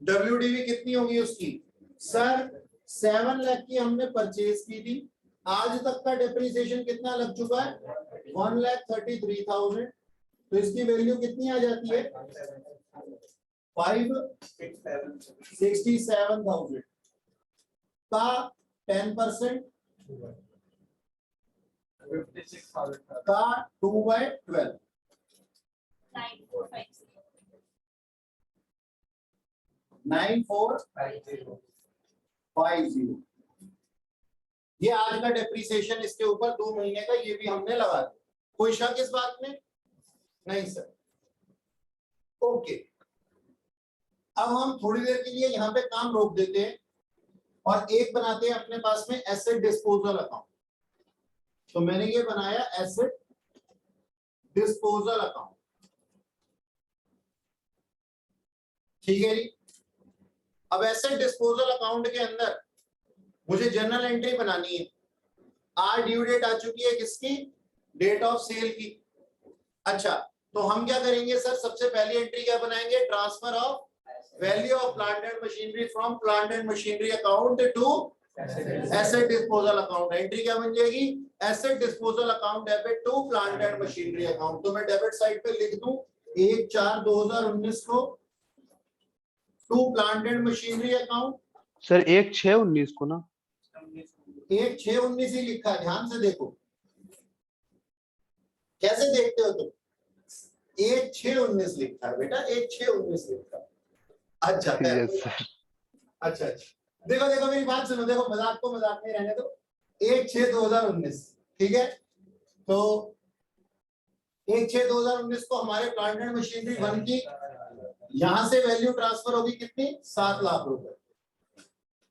WDV कितनी होगी उसकी? सर 7 लाख की हमने परचेज की थी, आज तक का डेप्रिसिएशन कितना लग चुका है? 1,33,000। तो इसकी वैल्यू कितनी आ जाती है? 5,67,000 का 10% का 2/12 9450। ये आज का डेप्रिसिएशन, इसके ऊपर 2 महीने का ये भी हमने लगा दिया। कोई शक इस बात में? नहीं सर। ओके, अब हम थोड़ी देर के लिए यहाँ पे काम रोक देते हैं और एक बनाते हैं अपने पास में एसेट डिस्पोजल अकाउंट। तो मैंने ये बनाया एसेट डिस्पोजल अकाउंट। ठीक है जी, अब एसेट डिस्पोजल अकाउंट के अंदर मुझे जर्नल एंट्री बनानी है। आज ड्यू डेट आ चुकी है किसकी? डेट ऑफ सेल की। अच्छा, तो हम क्या करेंगे सर? सबसे पहली एंट्री क्या बनाएंगे? Transfer of value of plant and machinery from plant and machinery account to asset disposal account. Entry क्या बन जाएगी? Asset disposal account debit to plant and machinery account. तो मैं डेबिट साइड पे लिख दूं 1/4/2019 को to plant and machinery account. Sir 1/6/19 को ना? 1/6/19 ही लिखा है, ध्यान से देखो। कैसे देखते हो तुम? 1/6/19 लिखा है बेटा, 1/6/19 लिखा है। अच्छा अच्छा, देखो देखो मेरी बात सुनो, देखो मजाक को मजाक में रहने दो। 1/6/2019, ठीक है? तो 1/6/2019 को हमारे प्लांट एंड मशीनरी 1 की यहां से वैल्यू ट्रांसफर होगी कितनी? 7 लाख रुपए।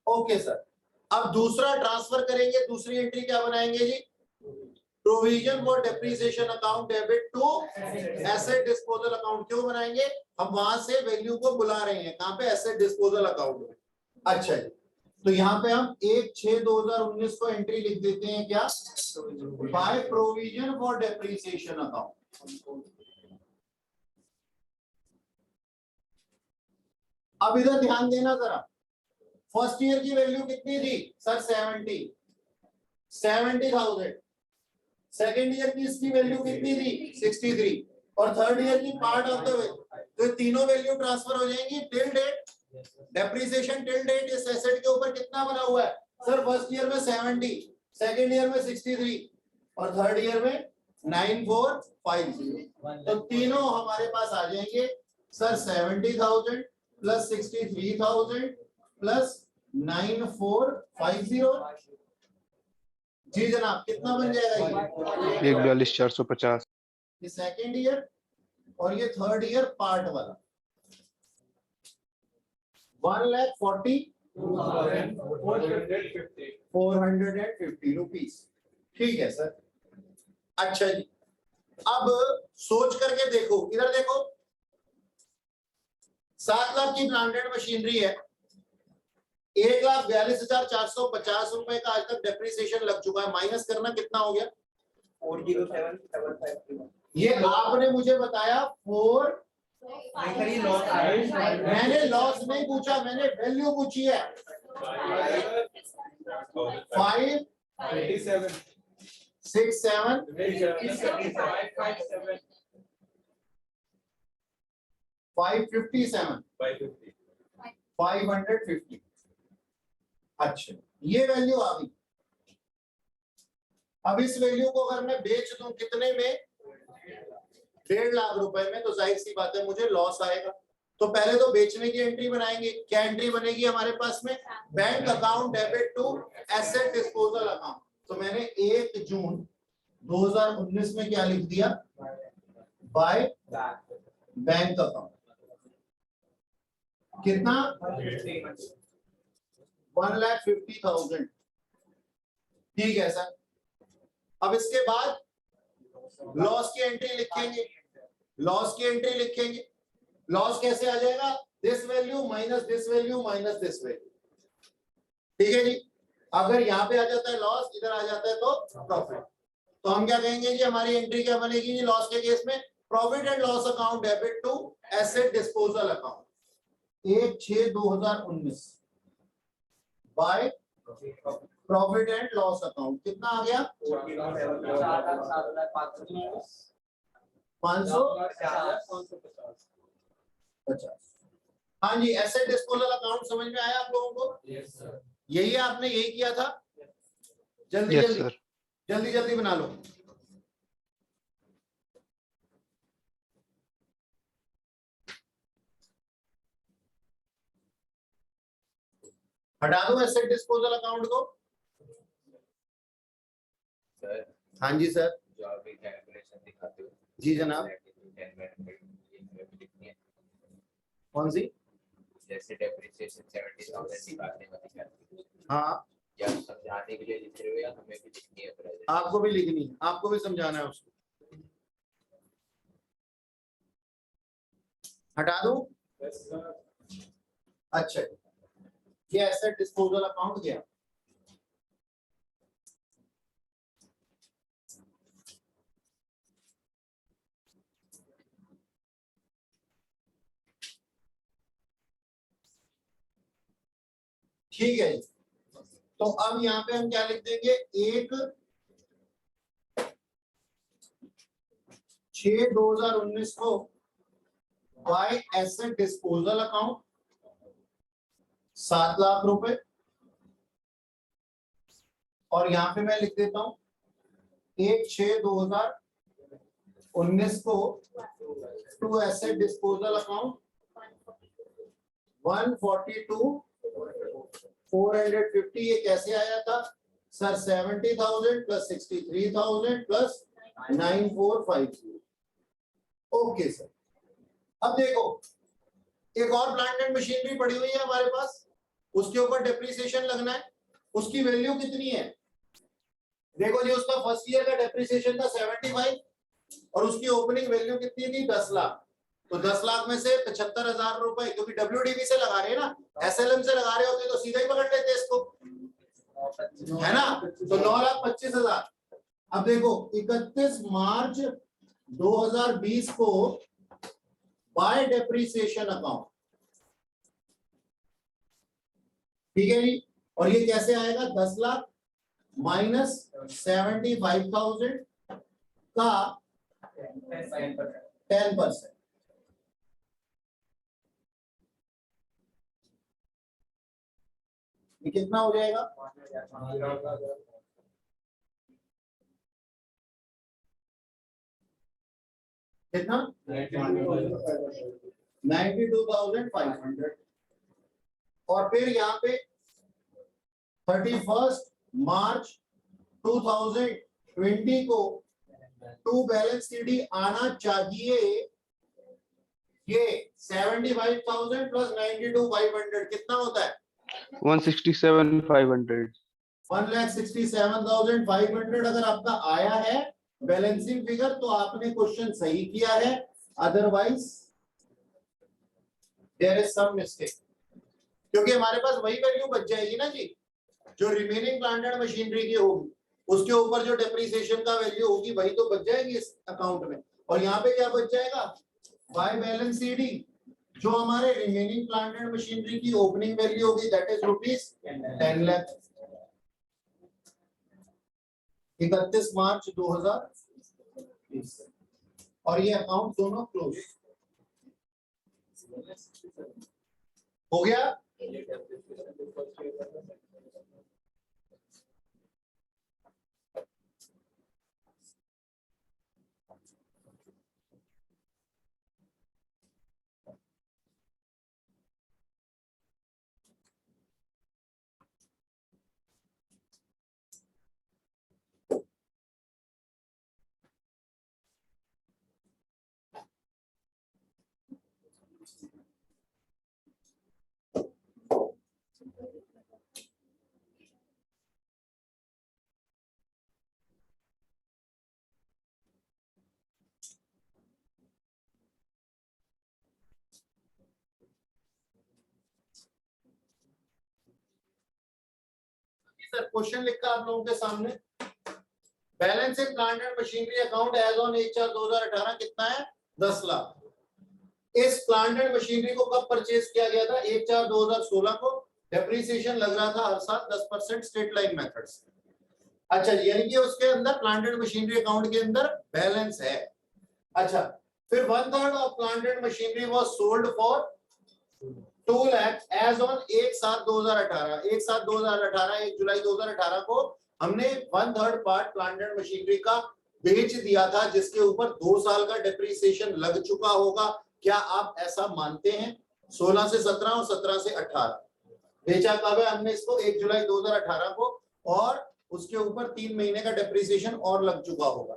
ओके सर, अब दूसरा ट्रांसफर करेंगे, दूसरी एंट्री क्या बनाएंगे जी? Provision for depreciation account debit to asset disposal account. क्यों बनाएंगे? हम वहां से वैल्यू को बुला रहे हैं, कहां पे? एसेट डिस्पोजल अकाउंट में। अच्छा जी, तो यहाँ पे हम 1/6/2019 को एंट्री लिख देते हैं क्या? By provision for depreciation account. अब इधर ध्यान देना जरा, फर्स्ट ईयर की वैल्यू कितनी थी सर? 70,000। सेकेंड ईयर की इसकी वैल्यू कितनी थी? 63। और थर्ड ईयर की पार्ट ऑफ द वे। तो तीनों वैल्यू ट्रांसफर हो जाएंगी till date. Depreciation till date इस एसेट के ऊपर कितना बना हुआ है सर? फर्स्ट ईयर में 70, सेकेंड ईयर में 63 और थर्ड ईयर में 9450। तो तीनों हमारे पास आ जाएंगे सर 70,000 प्लस 63,000 प्लस 9450। जी जनाब, कितना बन जाएगा ये? 142,450। ये सेकेंड ईयर और ये थर्ड ईयर पार्ट वाला 1,40,450 रुपीज। ठीक है सर। अच्छा जी, अब सोच करके देखो, इधर देखो, 7 लाख की प्लांट एंड मशीनरी है, 1,42,450 रुपए का आज तक डेप्रिसिएशन लग चुका है, माइनस करना कितना हो गया? 407,751। ये आपने मुझे बताया 4, मैंने लॉस नहीं पूछा, मैंने वैल्यू पूछी है। 5 6 7 557 550। अच्छा, ये वैल्यू आ गई। अब इस वैल्यू को अगर मैं बेच दूं कितने में? 1.5 लाख रुपए में, तो जाहिर सी बात है मुझे लॉस आएगा। तो पहले तो बेचने की एंट्री बनाएंगे। क्या एंट्री बनेगी हमारे पास में? Bank account debit to asset disposal account. तो मैंने 1 जून 2019 में क्या लिख दिया? By bank account. कितना? 1,50,000। ठीक है सर। अब इसके बाद लॉस की एंट्री लिखेंगे। लॉस की एंट्री लिखेंगे। लॉस कैसे आ जाएगा? This value minus this value minus this value. ठीक है जी। अगर यहाँ पे आ जाता है लॉस, इधर आ जाता है तो प्रॉफिट। तो हम क्या कहेंगे जी, हमारी एंट्री क्या बनेगी जी लॉस के केस में? Profit and loss account debit to asset disposal account 1/6/2019 by profit and loss account. कितना आ गया? 550। हाँ जी, एसेट डिस्पोजल अकाउंट समझ में आया आप लोगों को? Yes sir. यही आपने यही किया था। जल्दी यस जल्दी सर। जल्दी जल्दी बना लो। हटा दो एसेट डिस्पोजल अकाउंट को। सर हाँ जी सर। जो आप एक कैलकुलेशन दिखाते हो जी जनाब। कौन सी? जैसे डेप्रिसिएशन 70,000 निकालने वाली कैलकुलेशन, हाँ, या समझाने के लिए लिख रहे हो या हमें भी लिखनी है? आपको भी लिखनी है, आपको भी समझाना है उसको। हटा दो। अच्छा, ये एसेट डिस्पोजल अकाउंट गया। ठीक है। तो अब यहाँ पे हम क्या लिख देंगे? 1/6/2019 को bye asset disposal account 7 lakh रुपए। और यहाँ पे मैं लिख देता हूं 1/6/2019 को टू एसेट डिस्पोजल अकाउंट 142,450। ये कैसे आया था sir? 70,000 plus 63,000 plus 9450। Okay sir. अब देखो, एक और प्लांट एंड मशीनरी पड़ी हुई है हमारे पास, उसके ऊपर डेप्रिसिएशन लगना है। उसकी वैल्यू कितनी है? देखो जी, उसका फर्स्ट ईयर का डेप्रिसिएशन था 75 और उसकी ओपनिंग वैल्यू कितनी थी? 10 लाख। तो 10 लाख में से 75,000 रुपए, क्योंकि WDV से लगा रहे हैं ना, SLM से लगा रहे होते तो सीधा ही पकड़ लेते इसको, है ना? तो 9,25,000। अब देखो 31 मार्च 2020 को बाय डेप्रिसिएशन अकाउंट। ठीक है जी। और ये कैसे आएगा? 10 लाख माइनस 75,000 का 10%। ये कितना हो जाएगा? कितना? 92,500। और फिर यहाँ पे 31 मार्च 2020 को टू बैलेंस सीडी आना चाहिए ये 75,000 प्लस 92,500। कितना होता है? 167,500। 1,67,500 अगर आपका आया है बैलेंसिंग फिगर तो आपने क्वेश्चन सही किया है, otherwise there is some mistake. क्योंकि हमारे पास वही वैल्यू बच जाएगी ना जी, जो रिमेनिंग प्लांट एंड मशीनरी की होगी उसके ऊपर जो डेप्रिसिएशन का वैल्यू होगी वही तो बच जाएगी इस अकाउंट में। और यहाँ पे क्या बच जाएगा, बाय बैलेंस सीडी जो हमारे रिमेनिंग प्लांट एंड मशीनरी की ओपनिंग वैल्यू होगी दैट इज रुपीज 10 लाख। 31 मार्च 2020 और ये अकाउंट दोनों क्लोज हो गया। सर क्वेश्चन लिखा आप लोगों के सामने, balance in plant and machinery account as on 1/4/2018 कितना है, 10 लाख। इस प्लांट एंड मशीनरी को कब परचेज किया गया था, 1/4/2016 को। डेप्रिसिएशन लग रहा था हर साल 10% स्ट्रेट लाइन मेथड से। अच्छा जी, यानी कि उसके अंदर प्लांट एंड मशीनरी अकाउंट के अंदर बैलेंस है। अच्छा, फिर 1/3 of plant and machinery was sold for 2 lakh as on 1/7/2018। 1/7/2018 1 जुलाई 2018 को हमने 1/3 पार्ट प्लांट एंड मशीनरी का बेच दिया था, जिसके ऊपर 2 साल का डेप्रिसिएशन लग चुका होगा। क्या आप ऐसा मानते हैं? 16 से 17 और 17 से 18 बेचा कब है हमने इसको, 1 जुलाई 2018 को, और उसके ऊपर 3 महीने का डेप्रिसिएशन और लग चुका होगा।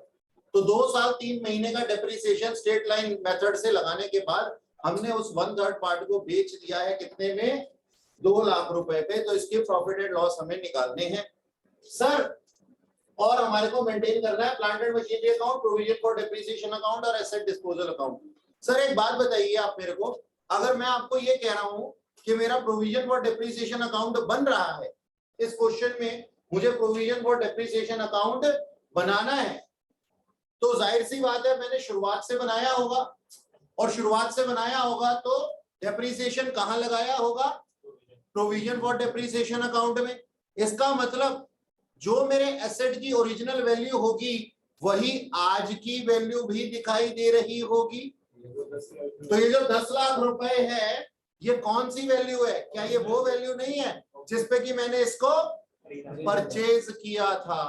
तो 2 साल 3 महीने का डेप्रिसिएशन स्ट्रेट लाइन मेथड से लगाने के बाद हमने उस 1/3 पार्ट को बेच दिया है कितने में, 2 लाख रुपए पे। तो इसके प्रॉफिट एंड लॉस हमें निकालने हैं सर, और हमारे को मेंटेन करना है plant and machinery account, provision for depreciation account और एसेट डिस्पोजल अकाउंट। सर एक बात बताइए आप मेरे को, अगर मैं आपको ये कह रहा हूं कि मेरा प्रोविजन फॉर डेप्रिसिएशन अकाउंट बन रहा है, इस क्वेश्चन में मुझे प्रोविजन फॉर डेप्रिसिएशन अकाउंट बनाना है, तो जाहिर सी बात है मैंने शुरुआत से बनाया होगा, और शुरुआत से बनाया होगा तो डेप्रिसिएशन कहां लगाया होगा, प्रोविजन फॉर डेप्रिसिएशन अकाउंट में। इसका मतलब जो मेरे एसेट की ओरिजिनल वैल्यू होगी वही आज की वैल्यू भी दिखाई दे रही होगी। तो ये जो 10 लाख रुपए है ये कौन सी वैल्यू है, क्या ये वो वैल्यू नहीं है जिसपे कि मैंने इसको परचेज किया था।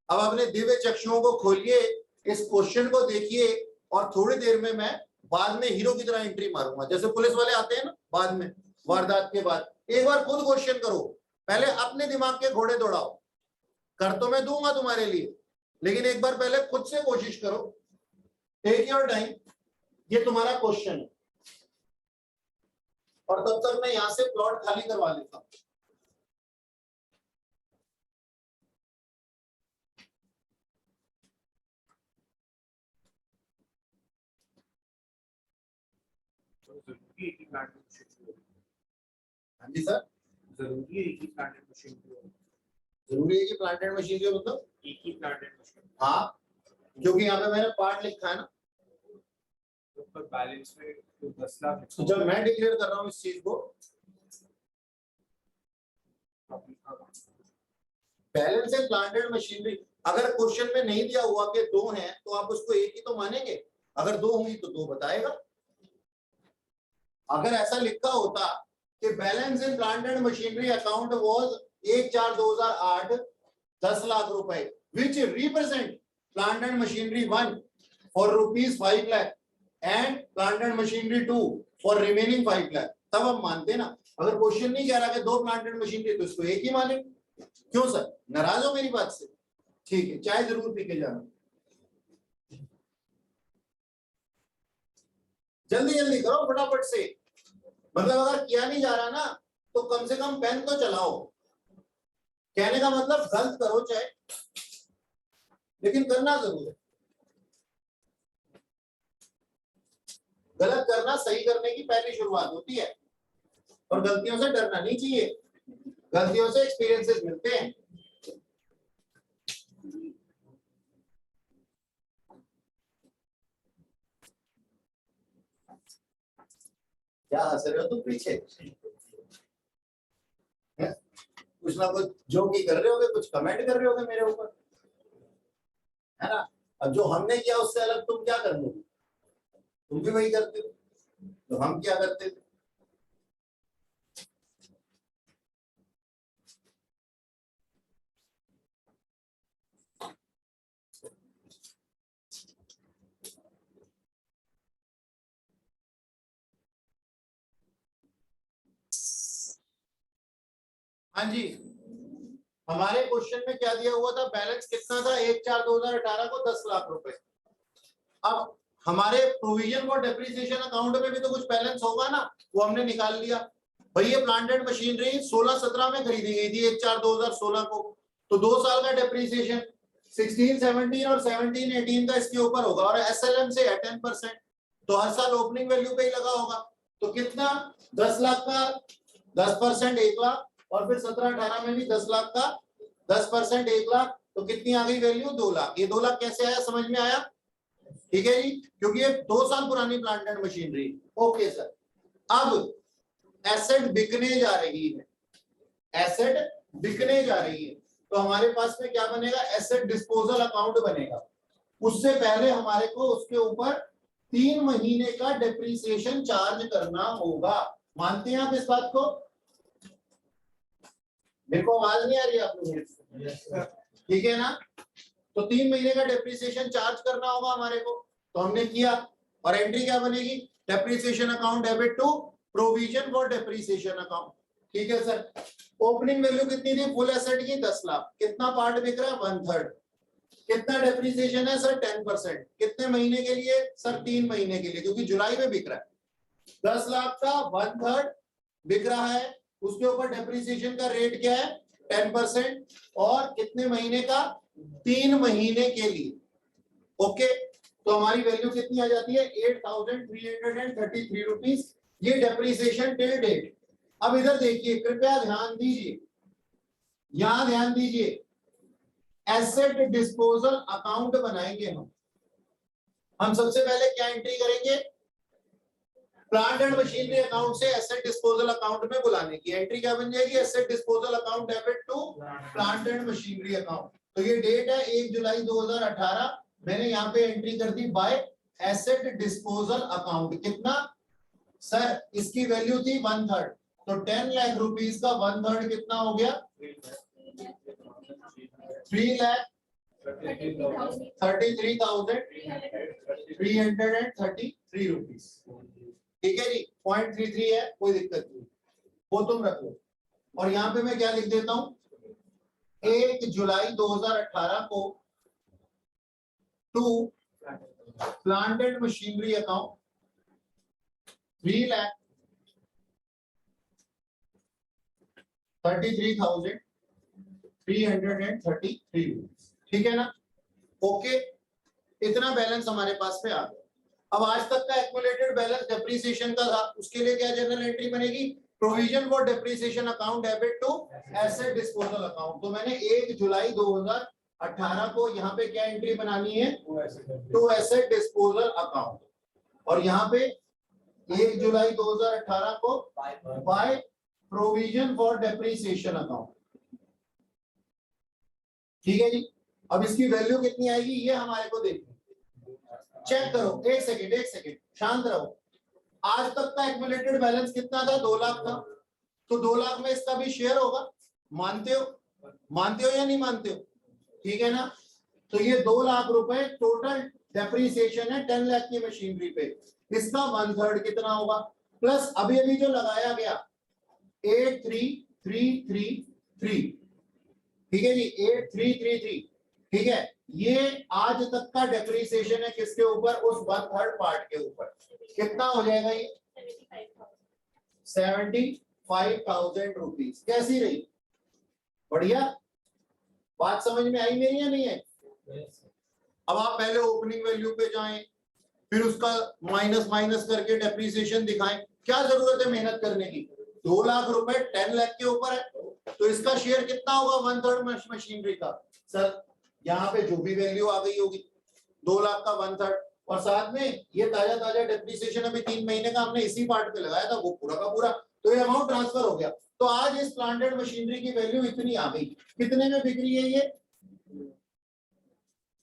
अब अपने दिव्य चक्षुओं को खोलिए, इस क्वेश्चन को देखिए, और थोड़ी देर में मैं बाद में हीरो की तरह एंट्री मारूंगा, जैसे पुलिस वाले आते हैं ना बाद में वारदात के बाद। एक बार खुद क्वेश्चन करो, पहले अपने दिमाग के घोड़े दौड़ाओ, कर तो मैं दूंगा तुम्हारे लिए, लेकिन एक बार पहले खुद से कोशिश करो। टेक योर टाइम, ये तुम्हारा क्वेश्चन है, और तब तक मैं यहां से प्लॉट खाली करवा लेता हूं। हाँ जी सर, जरूरी है एक ही प्लांट एंड मशीन हो, जरूरी है कि प्लांट एंड मशीनरी मतलब एक ही प्लांट एंड मशीन। हाँ, क्योंकि यहाँ पे मैंने पार्ट लिखा है ना, तो बैलेंस में तो 10 लाख तो जब मैं डिक्लेयर कर रहा हूँ इस चीज को, balance in plant and machinery, अगर क्वेश्चन में नहीं दिया हुआ कि 2 हैं तो आप उसको एक ही तो मानेंगे, अगर 2 होंगी तो 2 बताएगा। अगर ऐसा लिखा होता कि balance in plant and machinery account was 1/4/2008 10 lakh रुपए which represent plant and machinery 1 for ₹5 lakh and plant and machinery 2 for remaining 5 lakh, तब हम मानते ना। अगर क्वेश्चन नहीं कह रहा कि 2 प्लांट एंड मशीनरी तो इसको एक ही माने। क्यों सर, नाराज हो मेरी बात से? ठीक है, चाय जरूर पी के जाना, जल्दी जल्दी करो फटाफट से। मतलब अगर किया नहीं जा रहा ना तो कम से कम पेन तो चलाओ। कहने का मतलब गलत करो चाहे, लेकिन करना जरूर है। गलत करना सही करने की पहली शुरुआत होती है। और गलतियों से डरना नहीं चाहिए, गलतियों से एक्सपीरियंसेस मिलते हैं। क्या हंस रहे हो तुम पीछे? हैं? कुछ ना कुछ जो की कर रहे होगे, कुछ कमेंट कर रहे होगे मेरे ऊपर, है ना? अब जो हमने किया उससे अलग तुम क्या कर लोगे? तुम भी वही करते हो तो हम क्या करते थे? हाँ जी, हमारे क्वेश्चन में क्या दिया हुआ था? बैलेंस कितना था 1/4/2018 को? 10 लाख रुपए। अब हमारे प्रोविजन फॉर डेप्रिसिएशन अकाउंट में भी तो कुछ बैलेंस होगा ना, वो हमने निकाल लिया। भाई ये प्लांट एंड मशीनरी 16-17 में खरीदी गई थी 1/4/2016 को, तो 2 साल का डेप्रिसिएशन 16-17 और 17-18 का इसके ऊपर होगा, और एसएलएम से है 10%, तो हर साल ओपनिंग वैल्यू पे ही लगा होगा। तो कितना? 10 लाख का 10% 1 लाख, और फिर 17-18 में भी 10 लाख का 10% 1 लाख, तो कितनी आ गई वैल्यू? 2 लाख। ये 2 लाख कैसे आया, समझ में आया? ठीक है जी, क्योंकि ये 2 साल पुरानी plant and machinery. Okay sir, अब एसेट बिकने जा रही है, एसेट बिकने जा रही है, तो हमारे पास में क्या बनेगा? एसेट डिस्पोजल अकाउंट बनेगा। उससे पहले हमारे को उसके ऊपर 3 महीने का डेप्रिसिएशन चार्ज करना होगा। मानते हैं आप इस बात को? मेरे को आवाज नहीं आ रही आप लोगों? ठीक है ना? तो 3 महीने का डेप्रिसिएशन चार्ज करना होगा हमारे को, तो हमने किया, और एंट्री क्या बनेगी? Depreciation account debit to provision for depreciation account. ठीक है सर। ओपनिंग वैल्यू कितनी थी फुल एसेट की? 10 लाख। कितना पार्ट बिक रहा है? 1/3। कितना डेप्रिसिएशन है सर? 10%। कितने महीने के लिए सर? 3 महीने के लिए, क्योंकि जुलाई में बिक रहा है। 10 लाख का 1/3 बिक रहा है, उसके ऊपर डेप्रिसिएशन का रेट क्या है? 10%, और कितने महीने का? 3 महीने के लिए। ओके, तो हमारी वैल्यू कितनी आ जाती है? 8,333 रुपीस। ये डेप्रिसिएशन टिल डेट। अब इधर देखिए, कृपया ध्यान दीजिए, यहां ध्यान दीजिए, एसेट डिस्पोजल अकाउंट बनाएंगे हम सबसे पहले क्या एंट्री करेंगे? प्लांट एंड मशीनरी अकाउंट से एसेट डिस्पोजल अकाउंट में बुलाने की एंट्री क्या बन जाएगी? Asset disposal account debit to plant and machinery account. तो ये डेट है 1 जुलाई 2018, मैंने यहाँ पे एंट्री कर दी बाय एसेट डिस्पोजल अकाउंट। कितना सर? इसकी वैल्यू थी 1/3, तो 10 लाख रुपीस का 1/3 कितना हो गया? 3,33,333 रुपीस। ठीक है जी, 0.33 है, कोई दिक्कत नहीं, वो तुम रख लो। और यहाँ पे मैं क्या लिख देता हूं? 1 जुलाई 2018 को to plant and machinery account 3,33,333 rupees. ठीक है ना? ओके, इतना बैलेंस हमारे पास में आ गया। अब आज तक का एक्युमुलेटेड बैलेंस डेप्रिसिएशन का था, उसके लिए क्या जनरल एंट्री बनेगी? Provision for depreciation account debit to asset disposal account. तो मैंने 1 जुलाई 2018 को यहाँ पे क्या एंट्री बनानी है? टू एसेट डिस्पोजल अकाउंट, और यहाँ पे 1 जुलाई 2018 को by provision for depreciation account. ठीक है जी, अब इसकी वैल्यू कितनी आएगी ये हमारे को देखना, चेक करो। एक सेकेंड शांत रहो। आज तक का एक्युमुलेटेड बैलेंस कितना था? 2 लाख था, तो 2 लाख में इसका भी शेयर होगा। मानते हो या नहीं मानते हो? ठीक है ना? तो ये 2 लाख रुपए टोटल डेप्रिसिएशन है 10 लाख की मशीनरी पे, इसका 1/3 कितना होगा? प्लस अभी अभी जो लगाया गया 83,333। ठीक है जी, 8333। ठीक है, ये आज तक का डेप्रिसिएशन है किसके ऊपर? उस 1/3 पार्ट के ऊपर। कितना हो जाएगा ये? 75,000 रुपीज। कैसी रही? बढ़िया, बात समझ में आई मेरी या नहीं है? अब आप पहले ओपनिंग वैल्यू पे जाएं, फिर उसका माइनस करके डेप्रिसिएशन दिखाएं। क्या जरूरत है मेहनत करने की? 2 लाख रुपए 10 लाख के ऊपर है, तो इसका शेयर कितना होगा 1/3 मशीनरी का? सर यहाँ पे जो भी वैल्यू आ गई होगी 2 लाख का 1/3, और साथ में ये ताजा डेप्रिसिएशन अभी 3 महीने का हमने इसी पार्ट पे लगाया था, वो पूरा का पूरा, तो ये अमाउंट ट्रांसफर हो गया। तो आज इस प्लांटेड मशीनरी की वैल्यू इतनी आ गई, कितने में बिक रही है ये?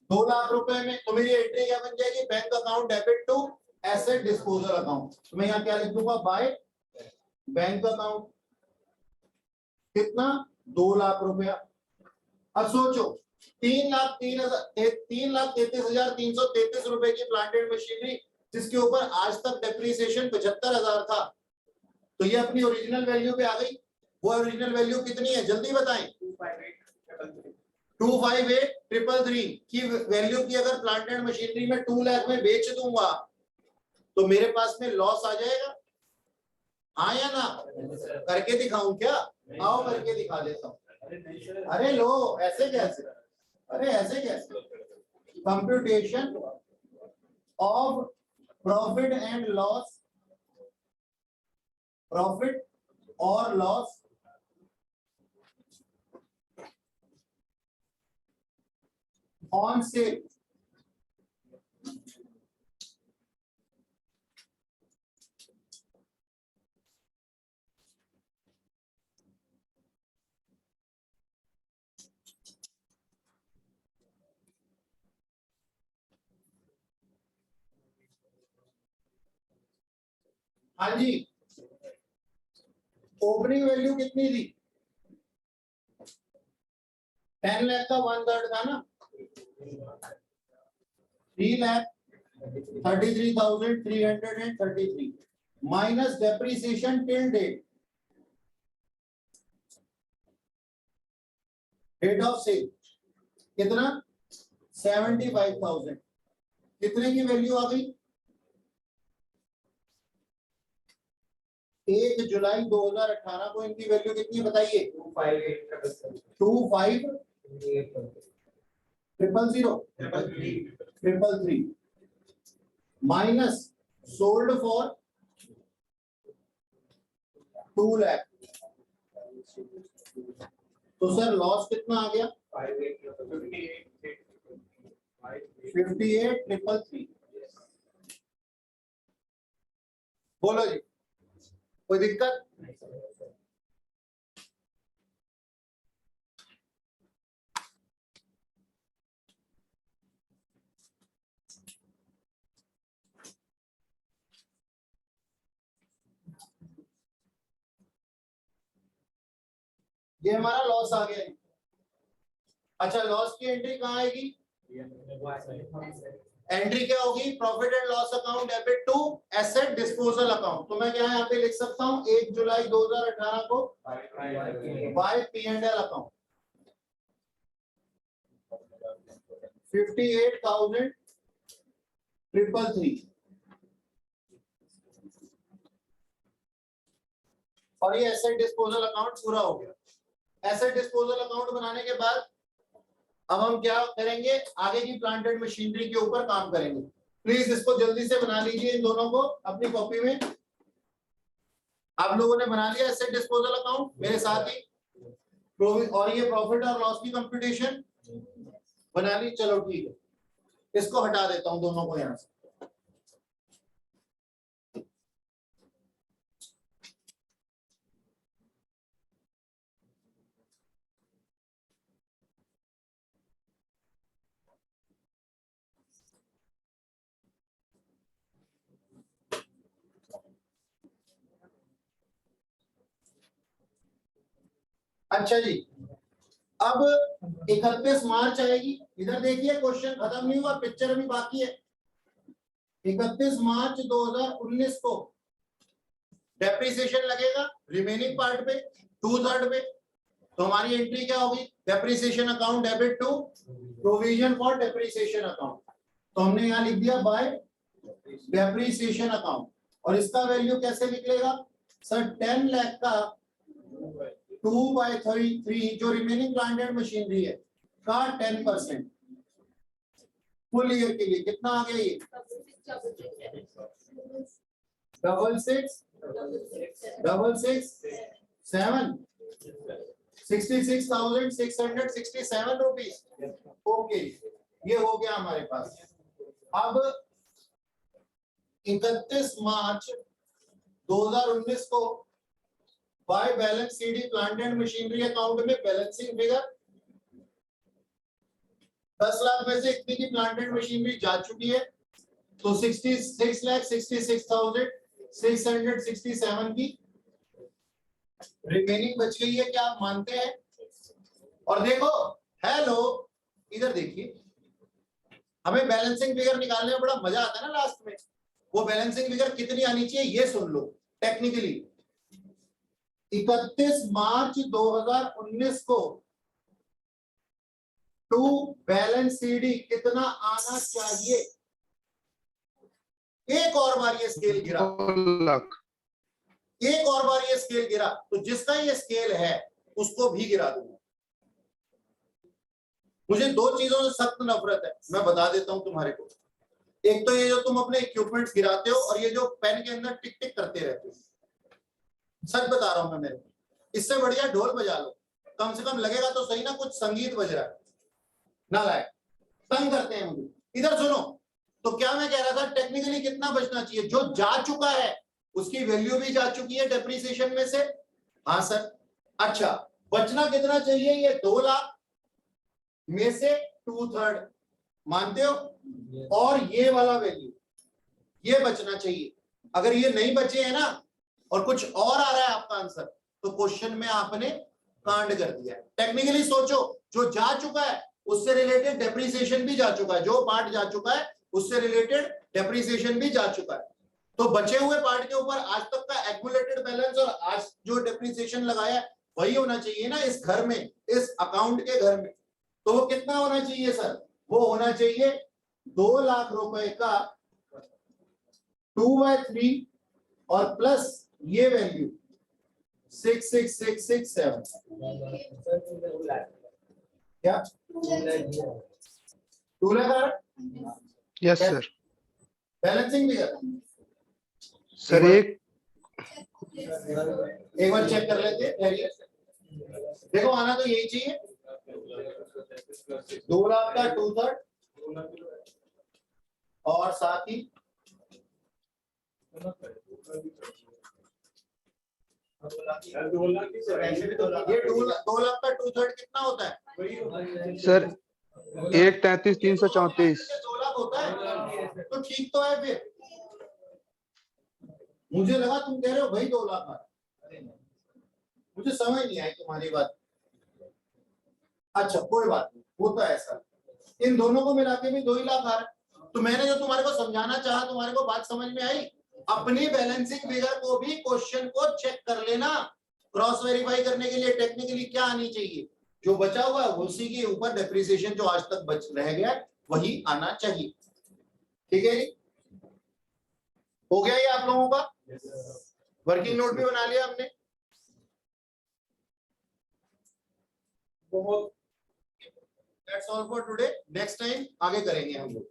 2 लाख रुपए में। तो मेरी एंट्री क्या बन जाएगी? Bank account debit to asset disposal account. तो मैं यहाँ क्या लिख दूंगा? By bank account. कितना? 2 लाख रुपया। अब सोचो 3,33,333 रुपए की प्लांटेड मशीनरी, जिसके ऊपर आज तक डेप्रिसिएशन 75,000 था, तो ये अपनी ओरिजिनल वैल्यू पे आ गई। वो ओरिजिनल वैल्यू कितनी है जल्दी बताएं? 258,333 की वैल्यू की अगर प्लांटेड मशीनरी में 2 लाख में बेच दूंगा तो मेरे पास में लॉस आ जाएगा, हाँ या ना? करके दिखाऊं क्या? आओ करके दिखा देता हूं। अरे लो, ऐसे कैसे? अरे ऐसे कैसे? Computation of profit and loss, profit और लॉस ऑन सेल। हाँ जी, ओपनिंग वैल्यू कितनी थी? 10 लाख का 1/3 था ना, 3,33,333 minus depreciation till date, date of sale कितना? 75,000। कितने की वैल्यू आ गई? 1 जुलाई 2018 को इनकी वैल्यू कितनी बताइए? 25,000,000 माइनस सोल्ड फॉर 2 लाख, तो सर लॉस कितना आ गया? 58,333। बोलो जी, कोई दिक्कत? ये हमारा लॉस आ गया। अच्छा, लॉस की एंट्री कहाँ आएगी? एंट्री क्या होगी? Profit and loss account debit to asset disposal account. तो मैं क्या यहाँ पे लिख सकता हूँ 1 जुलाई 2018 को बाय P&L अकाउंट 58,333 और ये एसेट डिस्पोजल अकाउंट पूरा हो गया। एसेट डिस्पोजल अकाउंट बनाने के बाद अब हम क्या करेंगे? आगे की प्लांटेड मशीनरी के ऊपर काम करेंगे। प्लीज इसको जल्दी से बना लीजिए, इन दोनों को अपनी कॉपी में। आप लोगों ने बना लिया एसेट डिस्पोजल अकाउंट मेरे साथ ही, और ये प्रॉफिट और लॉस की कंप्यूटेशन बना ली। चलो ठीक है, इसको हटा देता हूं दोनों को यहां से। अच्छा जी, अब 31 मार्च आएगी। इधर देखिए, क्वेश्चन खत्म नहीं हुआ, पिक्चर अभी बाकी है। 31 मार्च 2019 को डेप्रिसिएशन लगेगा रिमेनिंग पार्ट पे 2/3 पे। तो हमारी एंट्री क्या होगी? Depreciation account debit to provision for depreciation account. तो हमने यहाँ लिख दिया बाय डेप्रिसिएशन अकाउंट। और इसका वैल्यू कैसे निकलेगा? सर 10 लाख का 2/3 जो रिमेनिंग प्लांटेड मशीनरी है का 10% फुल ईयर के लिए कितना आ गया? ये 7 66,667 रुपीज। ओके, ये हो गया हमारे पास। अब 31 मार्च 2019 को by balance CD plant and machinery account में बैलेंसिंग फिगर 10 लाख में से इतनी की प्लांट एंड मशीनरी जा चुकी है, तो 66,66,667 की रिमेनिंग बच गई है। क्या आप मानते हैं? और देखो, हेलो, इधर देखिए, हमें बैलेंसिंग फिगर निकालने में बड़ा मजा आता है ना लास्ट में। वो बैलेंसिंग फिगर कितनी आनी चाहिए ये सुन लो टेक्निकली। 31 मार्च 2019 को टू बैलेंस सीडी कितना आना चाहिए? एक और बार ये स्केल गिरा, 2 लाख। एक और बार ये स्केल गिरा, तो जिसका ये स्केल है उसको भी गिरा दूंगा। मुझे दो चीजों से सख्त नफरत है, मैं बता देता हूं तुम्हारे को। एक तो ये जो तुम अपने इक्विपमेंट्स गिराते हो, और ये जो पेन के अंदर टिक टिक करते रहते हो। सच बता रहा हूं मैं, मेरे को इससे बढ़िया ढोल बजा लो, कम से कम लगेगा तो सही ना कुछ संगीत बज रहा है। ना लाए, तंग करते हैं मुझे। इधर सुनो, तो क्या मैं कह रहा था, टेक्निकली कितना बचना चाहिए? जो जा चुका है उसकी वैल्यू भी जा चुकी है डेप्रिसिएशन में से। हाँ सर, अच्छा, बचना कितना चाहिए? ये 2 लाख में से 2/3 मानते हो? और ये वाला वैल्यू ये बचना चाहिए। अगर ये नहीं बचे है ना, और कुछ और आ रहा है आपका आंसर, तो क्वेश्चन में आपने कांड कर दिया। टेक्निकली सोचो, जो जा चुका है उससे रिलेटेड डेप्रिसिएशन भी जा चुका है, जो पार्ट जा चुका है उससे रिलेटेड डेप्रिसिएशन भी जा चुका है। तो बचे हुए पार्ट के ऊपर आज तक का एक्युमुलेटेड बैलेंस और आज जो डेप्रिसिएशन लगाया है वही होना चाहिए ना इस घर में, इस अकाउंट के घर में। तो वो कितना होना चाहिए सर? वो होना चाहिए 2 लाख रुपए का 2/3 और प्लस ये वैल्यू 66,667। क्या 2 lakh? Yes sir. Balancing figure sir एक बार चेक कर लेते हैं। देखो, आना तो यही चाहिए, 2 लाख का 2/3 और साथ ही ये 2 लाख का 2/3 कितना होता है सर 1,33,334। 2 लाख होता है, तो ठीक तो है। फिर मुझे लगा तुम कह रहे हो भाई 2 लाख, मुझे समझ नहीं आई तुम्हारी बात। अच्छा कोई बात नहीं, होता है ऐसा। इन दोनों को मिला के भी 2 ही लाख आ रहा है। तो मैंने जो तुम्हारे को समझाना चाहा, तुम्हारे को बात समझ में आई? अपनी बैलेंसिंग फिगर को भी क्वेश्चन को चेक कर लेना, क्रॉस वेरीफाई करने के लिए टेक्निकली क्या आनी चाहिए। जो बचा हुआ है उसी के ऊपर डेप्रिसिएशन जो आज तक बच रह गया वही आना चाहिए। ठीक है जी, हो गया ये आप लोगों का? वर्किंग नोट भी बना लिया हमने। That's all for today. Next time आगे करेंगे हम लोग।